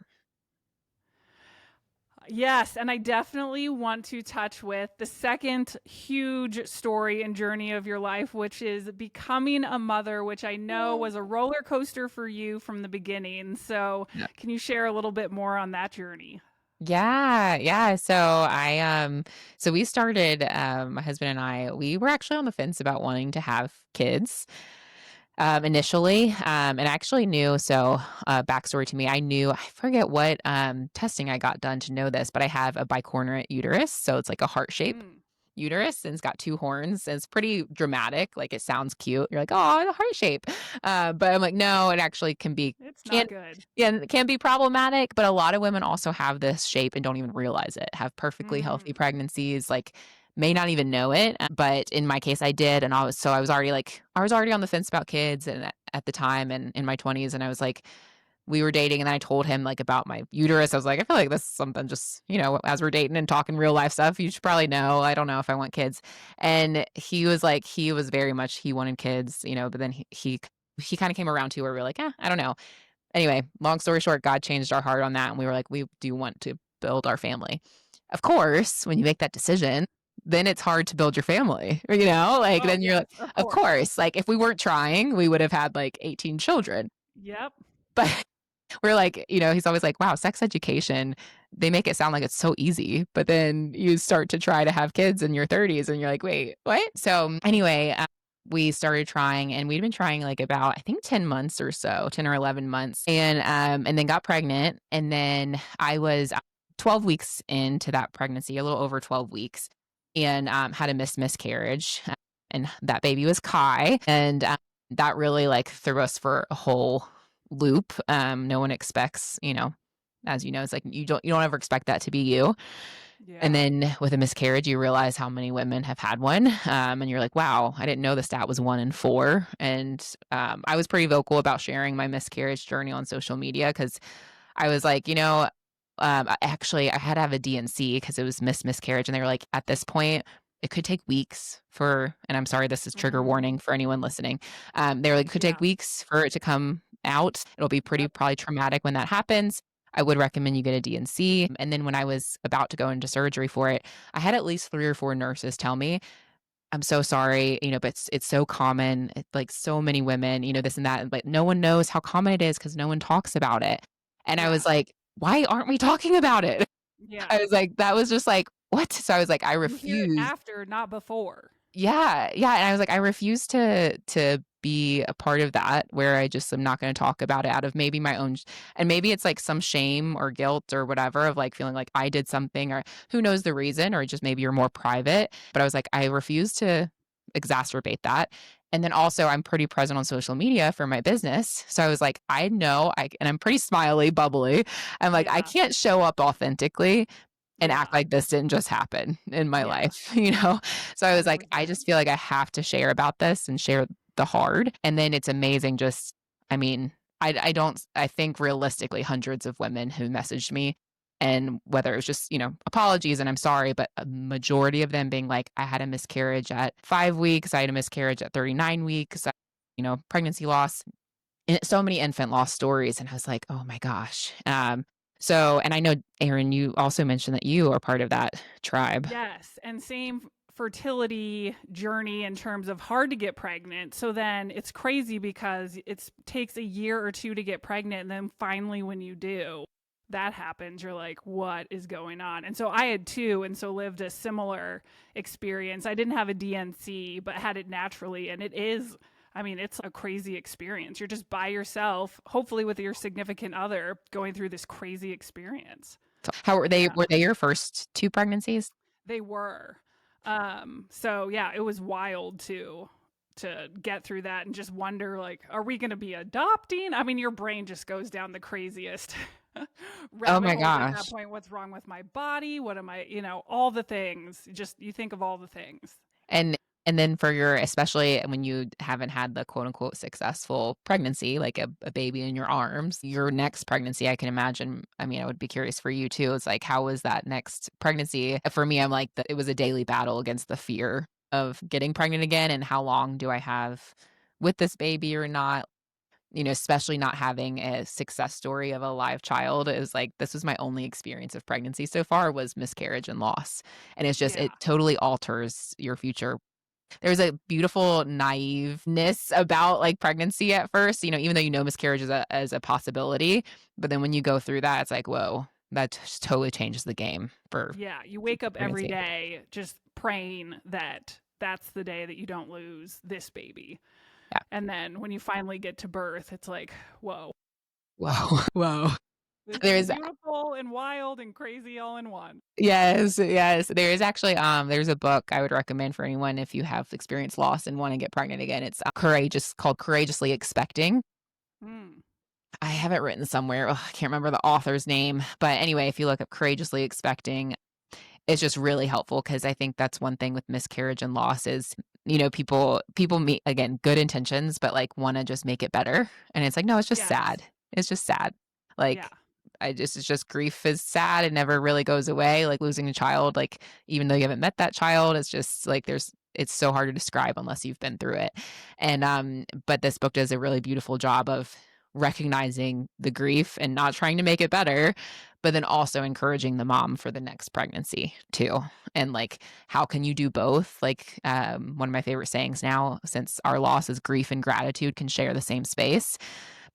Yes, and I definitely want to touch with the second huge story and journey of your life, which is becoming a mother, which I know was a roller coaster for you from the beginning. So, Yeah. can you share a little bit more on that journey? Yeah. So we started, my husband and I, we were actually on the fence about wanting to have kids, initially. And I actually knew, backstory to me, I forget what, testing I got done to know this, but I have a bicornuate uterus. So it's like a heart shape. Mm. uterus and it's got two horns. And it's pretty dramatic. Like it sounds cute. You're like, oh, the heart shape. But I'm like, no, it actually It's can not good. yeah, it can be problematic. But a lot of women also have this shape and don't even realize it. Have perfectly healthy Mm. pregnancies, like may not even know it. But in my case, I did, and I was already on the fence about kids, and at the time, and in my 20s, and I was like, we were dating and then I told him like about my uterus. I was like, I feel like this is something just, as we're dating and talking real life stuff, you should probably know. I don't know if I want kids. And he was like, he was very much, he wanted kids, but then he kind of came around to where we were like, I don't know. Anyway, long story short, God changed our heart on that. And we were like, we do want to build our family. Of course, when you make that decision, then it's hard to build your family, like Oh, then you're yes, like, of of course. course, like if we weren't trying, we would have had like 18 children. Yep. But we're like, he's always like, wow, sex education, they make it sound like it's so easy. But then you start to try to have kids in your 30s and you're like, wait, what? So anyway, we started trying and we'd been trying like about, I think 10 months or so, 10 or 11 months. And then got pregnant. And then I was 12 weeks into that pregnancy, a little over 12 weeks, and had a miscarriage. And that baby was Kai. And that really like threw us for a whole loop. No one expects, as you know, it's like you don't ever expect that to be you. And Yeah. then with a miscarriage, you realize how many women have had one. And you're like, wow, I didn't know the stat was 1 in 4. And I was pretty vocal about sharing my miscarriage journey on social media because I was like, actually, I had to have a DNC because it was miscarriage. And they were like, at this point, it could take weeks and I'm sorry, this is trigger Mm. warning for anyone listening. They were like, it could take Yeah. weeks for it to come out. It'll be pretty Yep. probably traumatic when that happens. I would recommend you get a DNC. And then when I was about to go into surgery for it, I had at least 3 or 4 nurses tell me, I'm so sorry, but it's so common. Like so many women, this and that, but no one knows how common it is because no one talks about it. And I was Yeah. like, why aren't we talking about it? I Yeah. was like, that was just like, what? So I was like, I You hear it refuse. after, not before. Yeah, yeah, and I was like, I refuse to be a part of that where I just am not gonna talk about it out of maybe my own and maybe it's like some shame or guilt or whatever of like feeling like I did something or who knows the reason or just maybe you're more private, but I was like, I refuse to exacerbate that. And then also I'm pretty present on social media for my business. So I was like, I know and I'm pretty smiley, bubbly. I'm like, I Yeah. can't show up authentically and act Yeah. like this didn't just happen in my Yeah. life, you know? So I I was know like, what you I mean. just feel like I have to share about this and share the hard. And then it's amazing just, I mean, I think realistically hundreds of women who messaged me and whether it was just, apologies and I'm sorry, but a majority of them being like, I had a miscarriage at 5 weeks. I had a miscarriage at 39 weeks, pregnancy loss, and so many infant loss stories. And I was like, oh my gosh. And I know, Erin, you also mentioned that you are part of that tribe. Yes, and same fertility journey in terms of hard to get pregnant. So then it's crazy because it takes a year or two to get pregnant, and then finally when you do, that happens, you're like, what is going on? And so I had two, and so lived a similar experience. I didn't have a DNC, but had it naturally, and it is, I mean, it's a crazy experience. You're just by yourself, hopefully with your significant other, going through this crazy experience. So how were they? Yeah. Were they your first two pregnancies? They were. So yeah, it was wild to get through that and just wonder like, are we gonna be adopting? I mean, your brain just goes down the craziest Oh rabbit my holes at that gosh. point. What's wrong with my body? What am I, all the things. Just you think of all the things. And and then for your especially when you haven't had the quote unquote successful pregnancy, like a baby in your arms, your next pregnancy, I can imagine. I mean, I would be curious for you too. It's like, how was that next pregnancy? For me, I'm like, it was a daily battle against the fear of getting pregnant again and how long do I have with this baby or not? Especially not having a success story of a live child. It was like, this was my only experience of pregnancy so far was miscarriage and loss. And it's just, Yeah. it totally alters your future. There's a beautiful naiveness about like pregnancy at first, even though miscarriage is as a possibility. But then when you go through that, it's like, whoa, that just totally changes the game for Yeah. You wake future up every pregnancy. day just praying that that's the day that you don't lose this baby. Yeah. And then when you finally get to birth, it's like, whoa, Whoa. Whoa. This is There's beautiful and wild and crazy all in one. Yes, yes. There is actually there's a book I would recommend for anyone if you have experienced loss and want to get pregnant again. It's called Courageously Expecting. Mm. I have it written somewhere. Ugh, I can't remember the author's name, but anyway, if you look up Courageously Expecting, it's just really helpful because I think that's one thing with miscarriage and loss is, people meet again good intentions, but like want to just make it better, and it's like no, it's just Yes. sad. It's just sad. Yeah. Like it's just grief is sad. It never really goes away. Like losing a child, like even though you haven't met that child, it's just like it's so hard to describe unless you've been through it. And but this book does a really beautiful job of recognizing the grief and not trying to make it better, but then also encouraging the mom for the next pregnancy too. And like, how can you do both? Like, one of my favorite sayings now, since our loss is grief and gratitude can share the same space,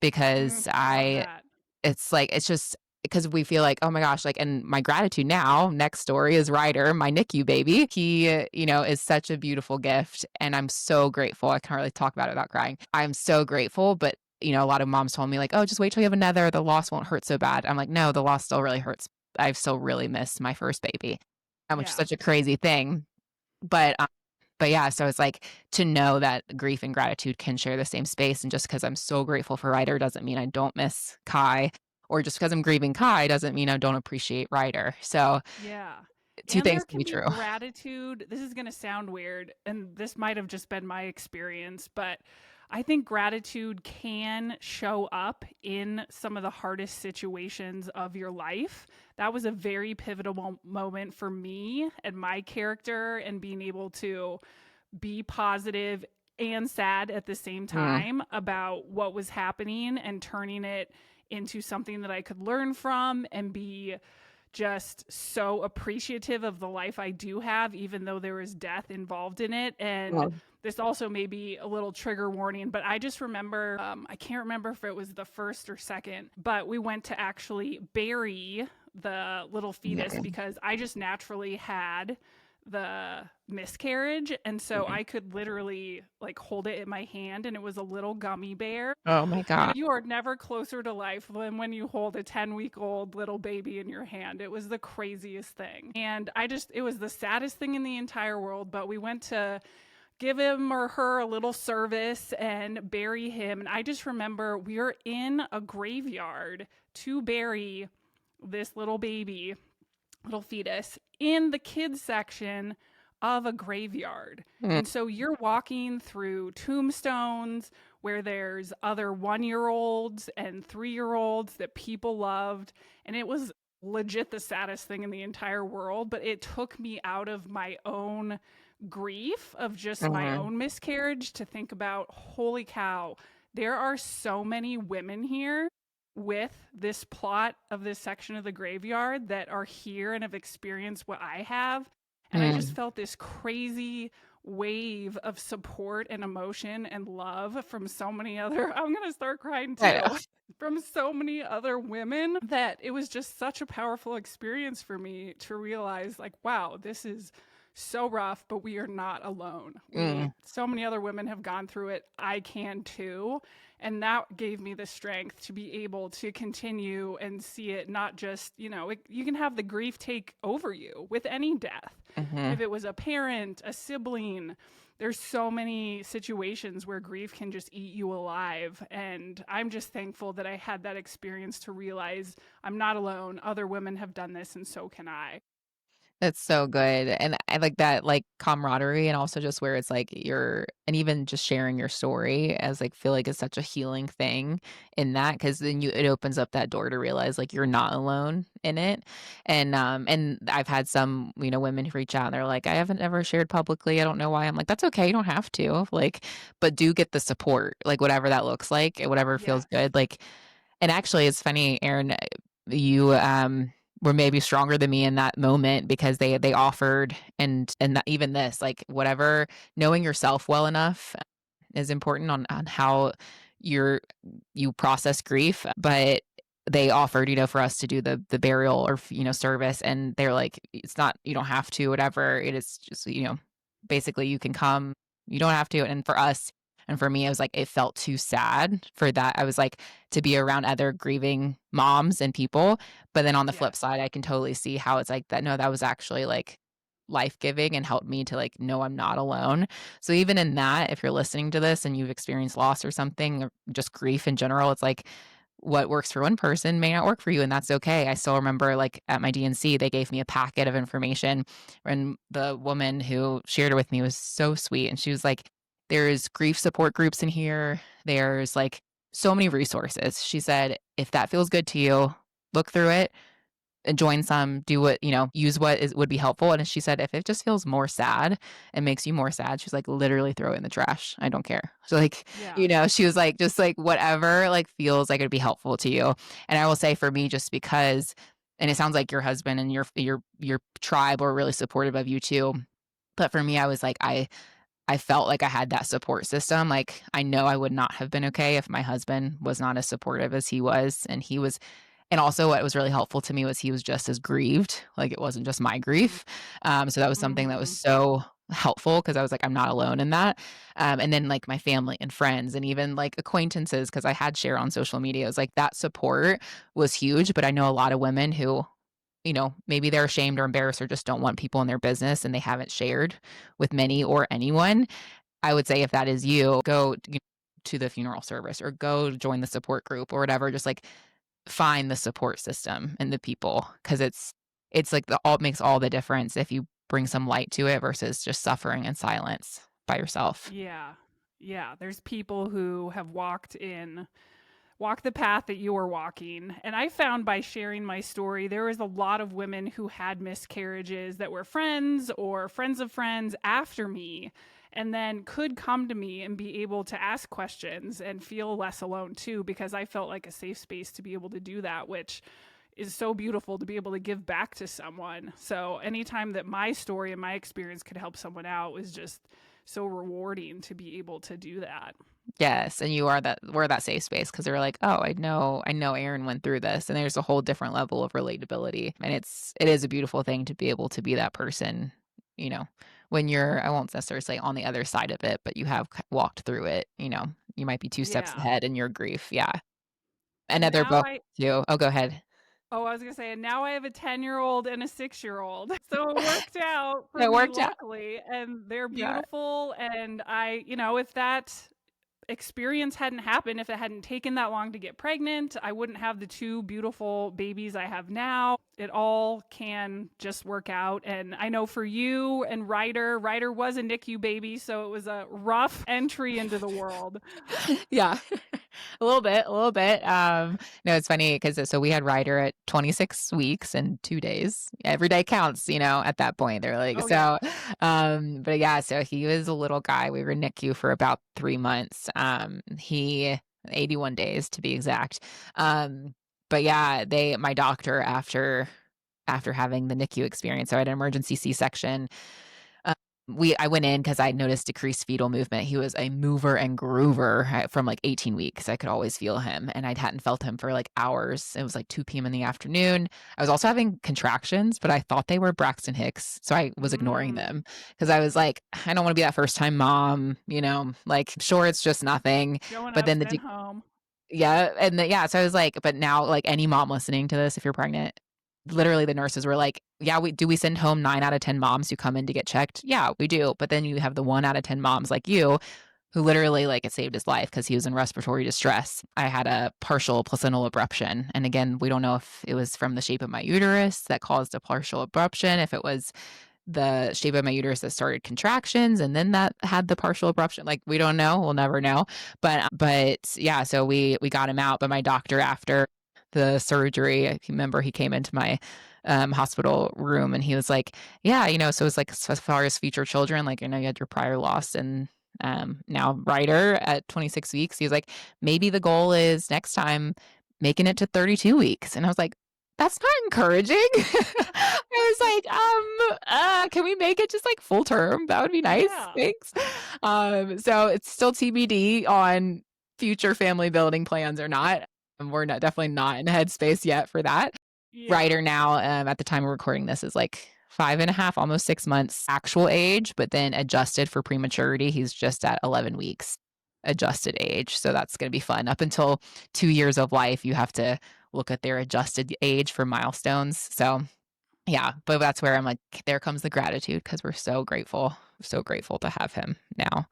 because Love that. it's like, it's just because we feel like, oh my gosh, like, and my gratitude now, next story is Ryder, my NICU baby. He, is such a beautiful gift. And I'm so grateful. I can't really talk about it without crying. I'm so grateful. But, a lot of moms told me, like, oh, just wait till you have another. The loss won't hurt so bad. I'm like, no, the loss still really hurts. I've still really missed my first baby, which is Yeah. such a crazy thing. But, yeah, so it's like to know that grief and gratitude can share the same space. And just because I'm so grateful for Ryder doesn't mean I don't miss Kai, or just because I'm grieving Kai doesn't mean I don't appreciate Ryder. So Yeah. two And things there can can be be true. gratitude. This is going to sound weird, and this might have just been my experience, but I think gratitude can show up in some of the hardest situations of your life. That was a very pivotal moment for me and my character, and being able to be positive and sad at the same Mm, time about what was happening and turning it into something that I could learn from and be just so appreciative of the life I do have, even though there is death involved in it. And mm, this also may be a little trigger warning, but I just remember, I can't remember if it was the first or second, but we went to actually bury the little fetus mm, because I just naturally had the miscarriage, and so mm. I could literally like hold it in my hand, and it was a little gummy bear. Oh my And God. you are never closer to life than when you hold a 10-week-old little baby in your hand. It was the craziest thing. And it was the saddest thing in the entire world. But we went to give him or her a little service and bury him. And I just remember we were in a graveyard to bury this little baby, little fetus, in the kids section of a graveyard. Mm, And so you're walking through tombstones where there's other 1 year olds and 3 year olds that people loved. And it was legit the saddest thing in the entire world. But it took me out of my own grief of just my mhm, own miscarriage to think about, holy cow, there are so many women here with this plot of this section of the graveyard that are here and have experienced what I have. And I just mm. felt this crazy wave of support and emotion and love from so many other, I'm going to start crying I too, know. from so many other women, that it was just such a powerful experience for me to realize, like, wow, this is so rough, but we are not alone. Mm, So many other women have gone through it. I can too. And that gave me the strength to be able to continue and see it not just, you can have the grief take over you with any death. mhm. If it was a parent, a sibling, there's so many situations where grief can just eat you alive. And I'm just thankful that I had that experience to realize I'm not alone. Other women have done this, and so can I. That's so good, and I like that, like, camaraderie, and also just where it's like and even just sharing your story as, like, feel like it's such a healing thing in that, because then it opens up that door to realize, like, you're not alone in it. And I've had some, women reach out and they're like, "I haven't ever shared publicly, I don't know why." I'm like, "That's okay, you don't have to," like, but do get the support, like, whatever that looks like, whatever feels Yes. good, like, and actually, it's funny, Erin, you, were maybe stronger than me in that moment because they offered, and that even this, like, whatever, knowing yourself well enough is important on how you're you process grief, but they offered, for us to do the burial or, service, and they're like, "It's not you don't have to, whatever, it is just, basically you can come, you don't have to," and for us And for me, it was like, it felt too sad for that. I was like, to be around other grieving moms and people. But then on the flip Yes. side, I can totally see how it's like that. No, that was actually like life giving and helped me to like know I'm not alone. So even in that, if you're listening to this and you've experienced loss or something, or just grief in general, it's like what works for one person may not work for you, and that's okay. I still remember like at my DNC, they gave me a packet of information, and the woman who shared it with me was so sweet. And she was like, there's grief support groups in here. There's like so many resources. She said, if that feels good to you, look through it and join some, do what, use what is would be helpful. And she said, if it just feels more sad and makes you more sad, she's like, literally throw it in the trash. I don't care. So like, Yeah. she was like, just like whatever like feels like it'd be helpful to you. And I will say for me, just because, and it sounds like your husband and your tribe were really supportive of you too. But for me, I was like, I felt like I had that support system. Like I know I would not have been okay if my husband was not as supportive as he was. And also what was really helpful to me was he was just as grieved. Like it wasn't just my grief. So that was something that was Mhm. so helpful because I was like, I'm not alone in that. And then like my family and friends and even like acquaintances, because I had share on social media. It was like that support was huge. But I know a lot of women who, maybe they're ashamed or embarrassed or just don't want people in their business and they haven't shared with many or anyone. I would say if that is you, go to the funeral service or go join the support group or whatever. Just like find the support system and the people because it's like the all makes all the difference if you bring some light to it versus just suffering in silence by yourself. Yeah. Yeah. There's people who have walk the path that you are walking. And I found by sharing my story, there was a lot of women who had miscarriages that were friends or friends of friends after me, and then could come to me and be able to ask questions and feel less alone too, because I felt like a safe space to be able to do that, which is so beautiful to be able to give back to someone. So anytime that my story and my experience could help someone out was just so rewarding to be able to do that. Yes, and we're that safe space because they're like, oh, I know Erin went through this, and there's a whole different level of relatability, and it is a beautiful thing to be able to be that person, you know, when you're I won't necessarily say on the other side of it, but you have walked through it. You might be two steps Yeah. ahead in your grief. Yeah, and And that they're now both I too. Oh, go ahead. Oh, I was gonna say, and now I have a 10-year-old and a 6-year-old. So it worked out for It me, worked out. luckily, and they're Yeah. beautiful. And if that experience hadn't happened, if it hadn't taken that long to get pregnant, I wouldn't have the two beautiful babies I have now. It all can just work out. And I know for you and Ryder was a NICU baby, so it was a rough entry into the world. Yeah. A little bit, a little bit. No, it's funny because so we had Ryder at 26 weeks and 2 days. Every day counts, at that point. They're like, Oh yeah. so, but yeah, so he was a little guy. We were in NICU for about 3 months. He 81 days to be exact. But yeah, my doctor after having the NICU experience, so I had an emergency C-section. Um, I went in because I noticed decreased fetal movement. He was a mover and groover from like 18 weeks. I could always feel him, and I hadn't felt him for like hours. It was like 2 p.m. in the afternoon. I was also having contractions, but I thought they were Braxton Hicks, so I was ignoring Mm, them because I was like, I don't want to be that first time mom. Like sure, it's just nothing. showing But up, then send home. yeah, and yeah, so I was like, but now like any mom listening to this, if you're pregnant, literally the nurses were like, yeah, we send home 9 out of 10 moms who come in to get checked. Yeah, we do. But then you have the 1 out of 10 moms like you who literally like it saved his life because he was in respiratory distress. I had a partial placental abruption. And again, we don't know if it was from the shape of my uterus that caused a partial abruption, if it was the shape of my uterus that started contractions and then that had the partial abruption. Like we don't know, we'll never know. But yeah, so we got him out. But my doctor after the surgery, I remember he came into my hospital room and he was like, yeah, so it's like as far as future children, like I know you had your prior loss and now Ryder at 26 weeks, he was like, maybe the goal is next time making it to 32 weeks. And I was like, that's not encouraging. I was like, can we make it just like full term? That would be nice. Yeah. Thanks. So it's still TBD on future family building plans or not. We're not definitely not in a headspace yet for that. Yeah. Ryder now, at the time of recording this, is like 5.5, almost 6 months actual age, but then adjusted for prematurity, he's just at 11 weeks. adjusted age. So that's going to be fun. Up until 2 years of life, you have to look at their adjusted age for milestones. So yeah, but that's where I'm like, there comes the gratitude because we're so grateful to have him now.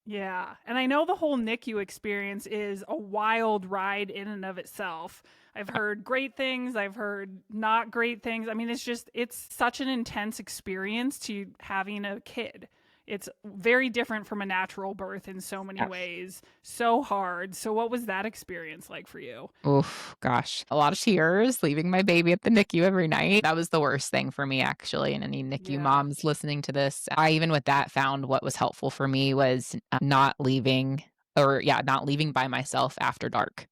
Yeah. And I know the whole NICU experience is a wild ride in and of itself. I've heard great things, I've heard not great things. I mean, it's such an intense experience to having a kid. It's very different from a natural birth in so many ways. So hard. So what was that experience like for you? Oof, gosh, a lot of tears leaving my baby at the NICU every night. That was the worst thing for me, actually. And any NICU Yeah. moms listening to this, I even with that found what was helpful for me was not leaving not leaving by myself after dark.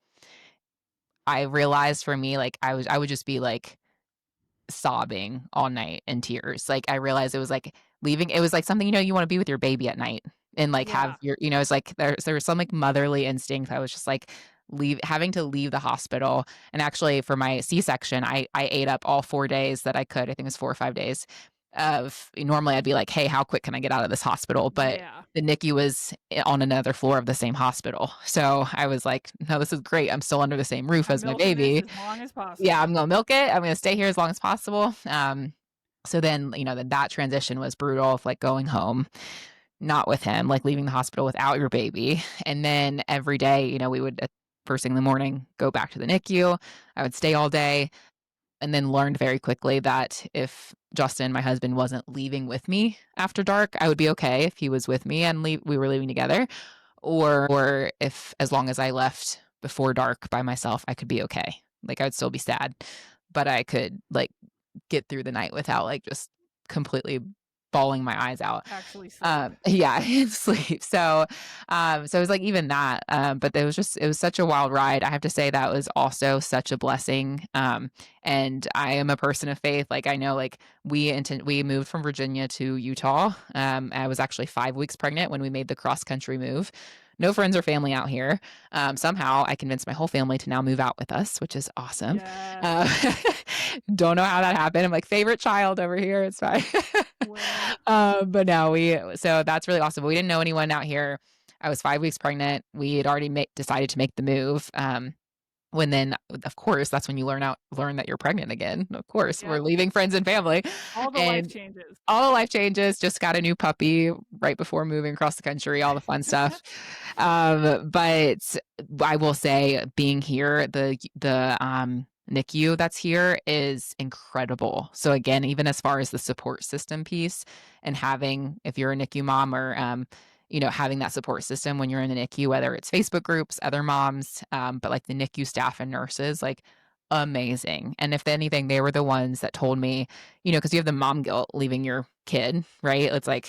I realized for me, like I would just be like sobbing all night in tears. Like, I realized it was like something, you wanna be with your baby at night and, like, have Yeah. it's like there was some, like, motherly instinct. I was just, like, having to leave the hospital, and actually for my C-section, I ate up all 4 days that I could. I think it was 4 or 5 days of normally, I'd be like, "Hey, how quick can I get out of this hospital?" But Yeah. the NICU was on another floor of the same hospital. So, I was like, "No, this is great. I'm still under the same roof I'm as my milking this baby." as long as Yeah, possible. I'm gonna milk it. I'm gonna stay here as long as possible. So then, that transition was brutal of like going home, not with him, like leaving the hospital without your baby. And then every day, we would first thing in the morning go back to the NICU. I would stay all day and then learned very quickly that if Justin, my husband, wasn't leaving with me after dark, I would be okay if he was with me and we were leaving together. Or if as long as I left before dark by myself, I could be okay. Like, I would still be sad, but I could, like, get through the night without, like, just completely bawling my eyes out. Actually sleep. Yeah, and sleep. So it was like even that, but it was such a wild ride. I have to say that was also such a blessing. And I am a person of faith. Like, I know, like, we moved from Virginia to Utah. I was actually 5 weeks pregnant when we made the cross country move. No friends or family out here. Somehow I convinced my whole family to now move out with us, which is awesome. Yes. Uh, don't know how that happened. I'm like, favorite child over here. It's fine. Win. But no, so that's really awesome. We didn't know anyone out here. I was 5 weeks pregnant. We had already decided to make the move. When then, of course, that's when you learn that you're pregnant again. Of course, we're Yep. leaving friends and family, All the life and changes. all the life changes. Just got a new puppy right before moving across the country. All the fun stuff. But I will say, being here, the NICU that's here is incredible. So again, even as far as the support system piece and having, if you're a NICU mom or having that support system when you're in the NICU, whether it's Facebook groups, other moms, but like the NICU staff and nurses, like amazing. And if anything, they were the ones that told me, because you have the mom guilt leaving your kid, right? It's like,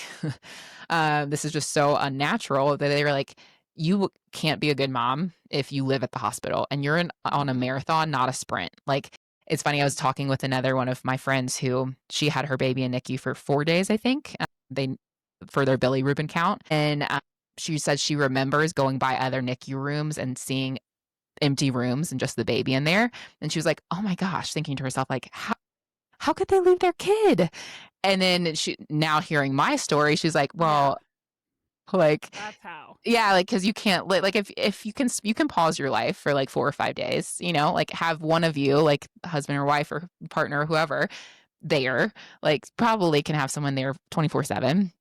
this is just so unnatural that they were like, you can't be a good mom if you live at the hospital and you're on a Mhm. marathon, not a sprint. Like, it's funny. I was talking with another one of my friends who she had her baby in NICU for 4 days, I think. They for their bilirubin count, and she said she remembers going by other NICU rooms and seeing empty rooms and just the baby in there, and she was like, "Oh my gosh," thinking to herself, like, how could they leave their kid?" And then now hearing my story, she's like, Yeah, "Well, like, that's how. yeah, like, because you can't like if you can pause your life for like 4 or 5 days, like have one of you, like husband or wife or partner or whoever there, like probably can have someone there 24/7.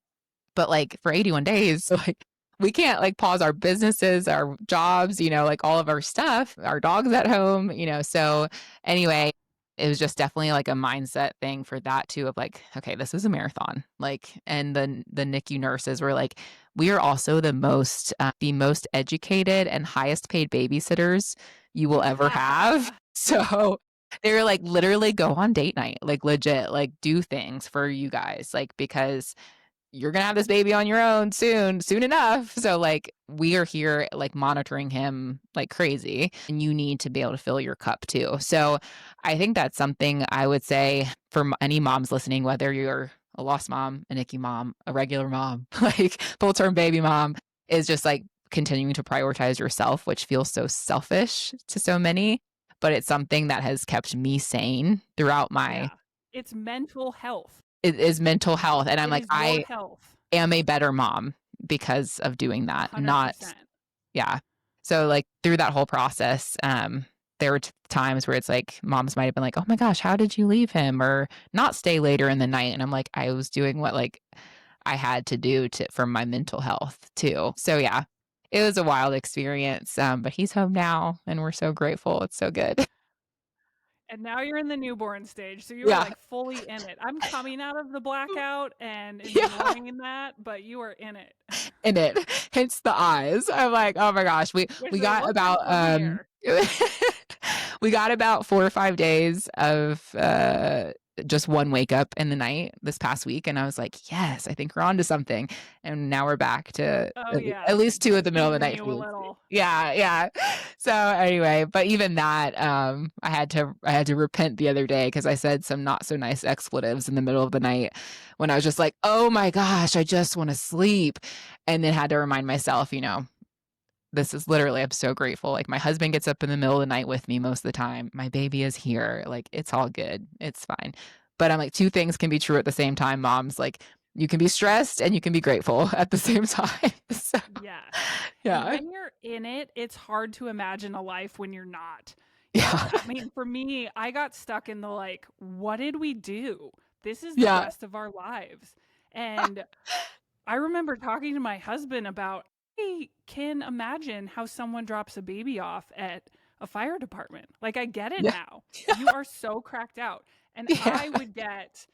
But like for 81 days, like we can't like pause our businesses, our jobs, like all of our stuff, our dogs at home, So anyway, it was just definitely like a mindset thing for that too of like, okay, this is a marathon. Like, and the NICU nurses were like, we are also the most educated and highest paid babysitters you will ever have. So they were like, literally go on date night, like legit, like do things for you guys, like because you're gonna have this baby on your own soon enough. So like we are here like monitoring him like crazy and you need to be able to fill your cup too. So I think that's something I would say for any moms listening, whether you're a lost mom, a NICU mom, a regular mom, like full term baby mom, is just like continuing to prioritize yourself, which feels so selfish to so many. But it's something that has kept me sane throughout my Yeah. It's mental health. it is mental health. And I'm It like, is your I health. am a better mom because of doing that, not 100%. Yeah. So like through that whole process, there were times where it's like moms might have been like, "Oh my gosh, how did you leave him?" or not stay later in the night. And I'm like, I was doing what like I had to do to for my mental health too. So yeah, it was a wild experience. But he's home now, and we're so grateful. It's so good. And now you're in the newborn stage, so you are, Yeah. like, fully in it. I'm coming out of the blackout and Yeah. enjoying that, but you are in it. In it. Hence the eyes. I'm like, "Oh my gosh." We Which they got look good about, from here. we got about 4 or 5 days of, just one wake up in the night this past week, and I was like, "Yes, I think we're onto something." And now we're back to Oh, at yes. least 2 of the middle of the Teasing night you a feeds. little. Yeah, yeah. So, anyway, but even that, I had to repent the other day because I said some not so nice expletives in the middle of the night when I was just like, "Oh my gosh, I just wanna sleep." And then had to remind myself, this is literally I'm so grateful. Like, my husband gets up in the middle of the night with me most of the time. My baby is here. Like, it's all good. It's fine. But I'm like, 2 things can be true at the same time, moms. Like, you can be stressed and you can be grateful at the same time. So, Yes. And yeah. when you're in it, it's hard to imagine a life when you're not. Yeah. I mean, for me, I got stuck in the, like, "What did we do? This is the Yeah. rest of our lives." And I remember talking to my husband about, I can imagine how someone drops a baby off at a fire department. Like, I get it Yeah. now. You are so cracked out. And Yeah. I would get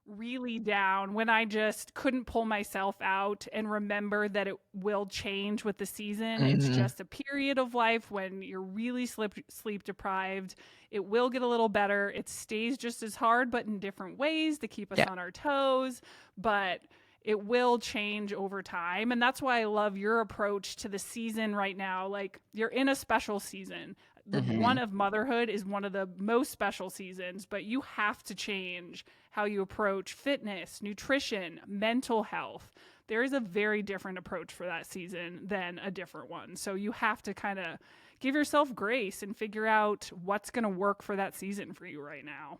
really down when I just couldn't pull myself out and remember that it will change with the season. It's Mhm. just a period of life when you're really sleep deprived. It will get a little better. It stays just as hard, but in different ways to keep us Yeah. on our toes. But it will change over time. And that's why I love your approach to the season right now. Like, you're in a special season. The one Mhm. of motherhood is one of the most special seasons, but you have to change how you approach fitness, nutrition, mental health. There is a very different approach for that season than a different one. So you have to kind of give yourself grace and figure out what's going to work for that season for you right now.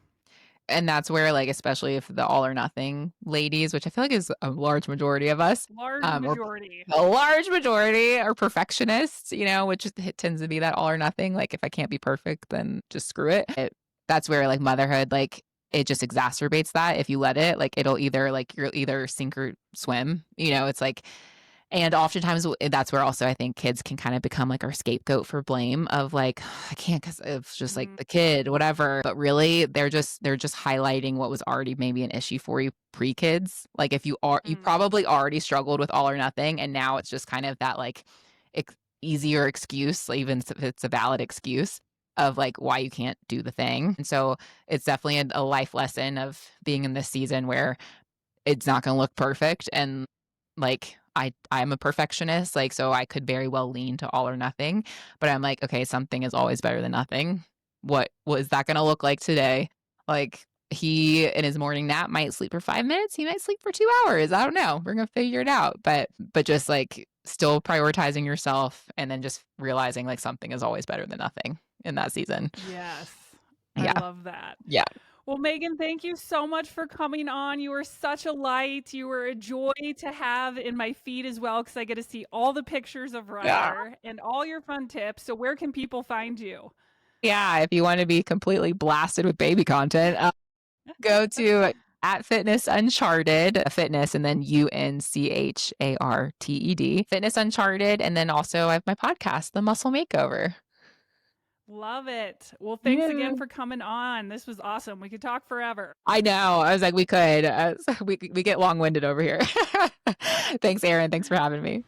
And that's where, like, especially if the all or nothing ladies, which I feel like is a large majority of us, Large or majority. a large majority are perfectionists, which it tends to be that all or nothing. Like, if I can't be perfect, then just screw it. That's where, like, motherhood, like, it just exacerbates that if you let it. Like, it'll either, like, you'll either sink or swim. It's like, and oftentimes that's where also I think kids can kind of become like our scapegoat for blame of like, I can't because it's just like Mm, the kid, whatever. But really they're just highlighting what was already maybe an issue for you pre-kids. Like if you mm, probably already struggled with all or nothing, and now it's just kind of that like ex- easier excuse, even if it's a valid excuse of like why you can't do the thing. And so it's definitely a life lesson of being in this season where it's not gonna look perfect, and, like, I'm a perfectionist, like, so I could very well lean to all or nothing, but I'm like, "Okay, something is always better than nothing." What is that gonna look like today? Like, he in his morning nap might sleep for 5 minutes, he might sleep for 2 hours, I don't know, we're gonna figure it out, but just, like, still prioritizing yourself and then just realizing, like, something is always better than nothing in that season. yes. I Yeah, love that. yeah, Well, Megan, thank you so much for coming on. You were such a light. You were a joy to have in my feed as well because I get to see all the pictures of yeah. Ryder and all your fun tips. So, where can people find you? Yeah, if you wanna be completely blasted with baby content, go to at Fitness Uncharted, fitness, and then UNCHARTED, Fitness Uncharted, and then also I have my podcast, The Muscle Makeover. Love it. Well, thanks Yeah. again for coming on. This was awesome. We could talk forever. I know. I was like, we could. We get long-winded over here. Thanks, Erin. Thanks for having me.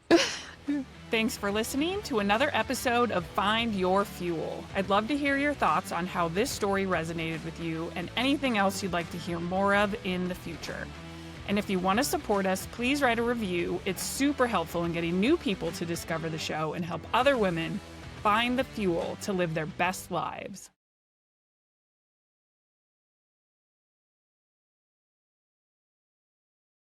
Thanks for listening to another episode of Find Your Fuel. I'd love to hear your thoughts on how this story resonated with you and anything else you'd like to hear more of in the future. And if you want to support us, please write a review. It's super helpful in getting new people to discover the show and help other women find the fuel to live their best lives.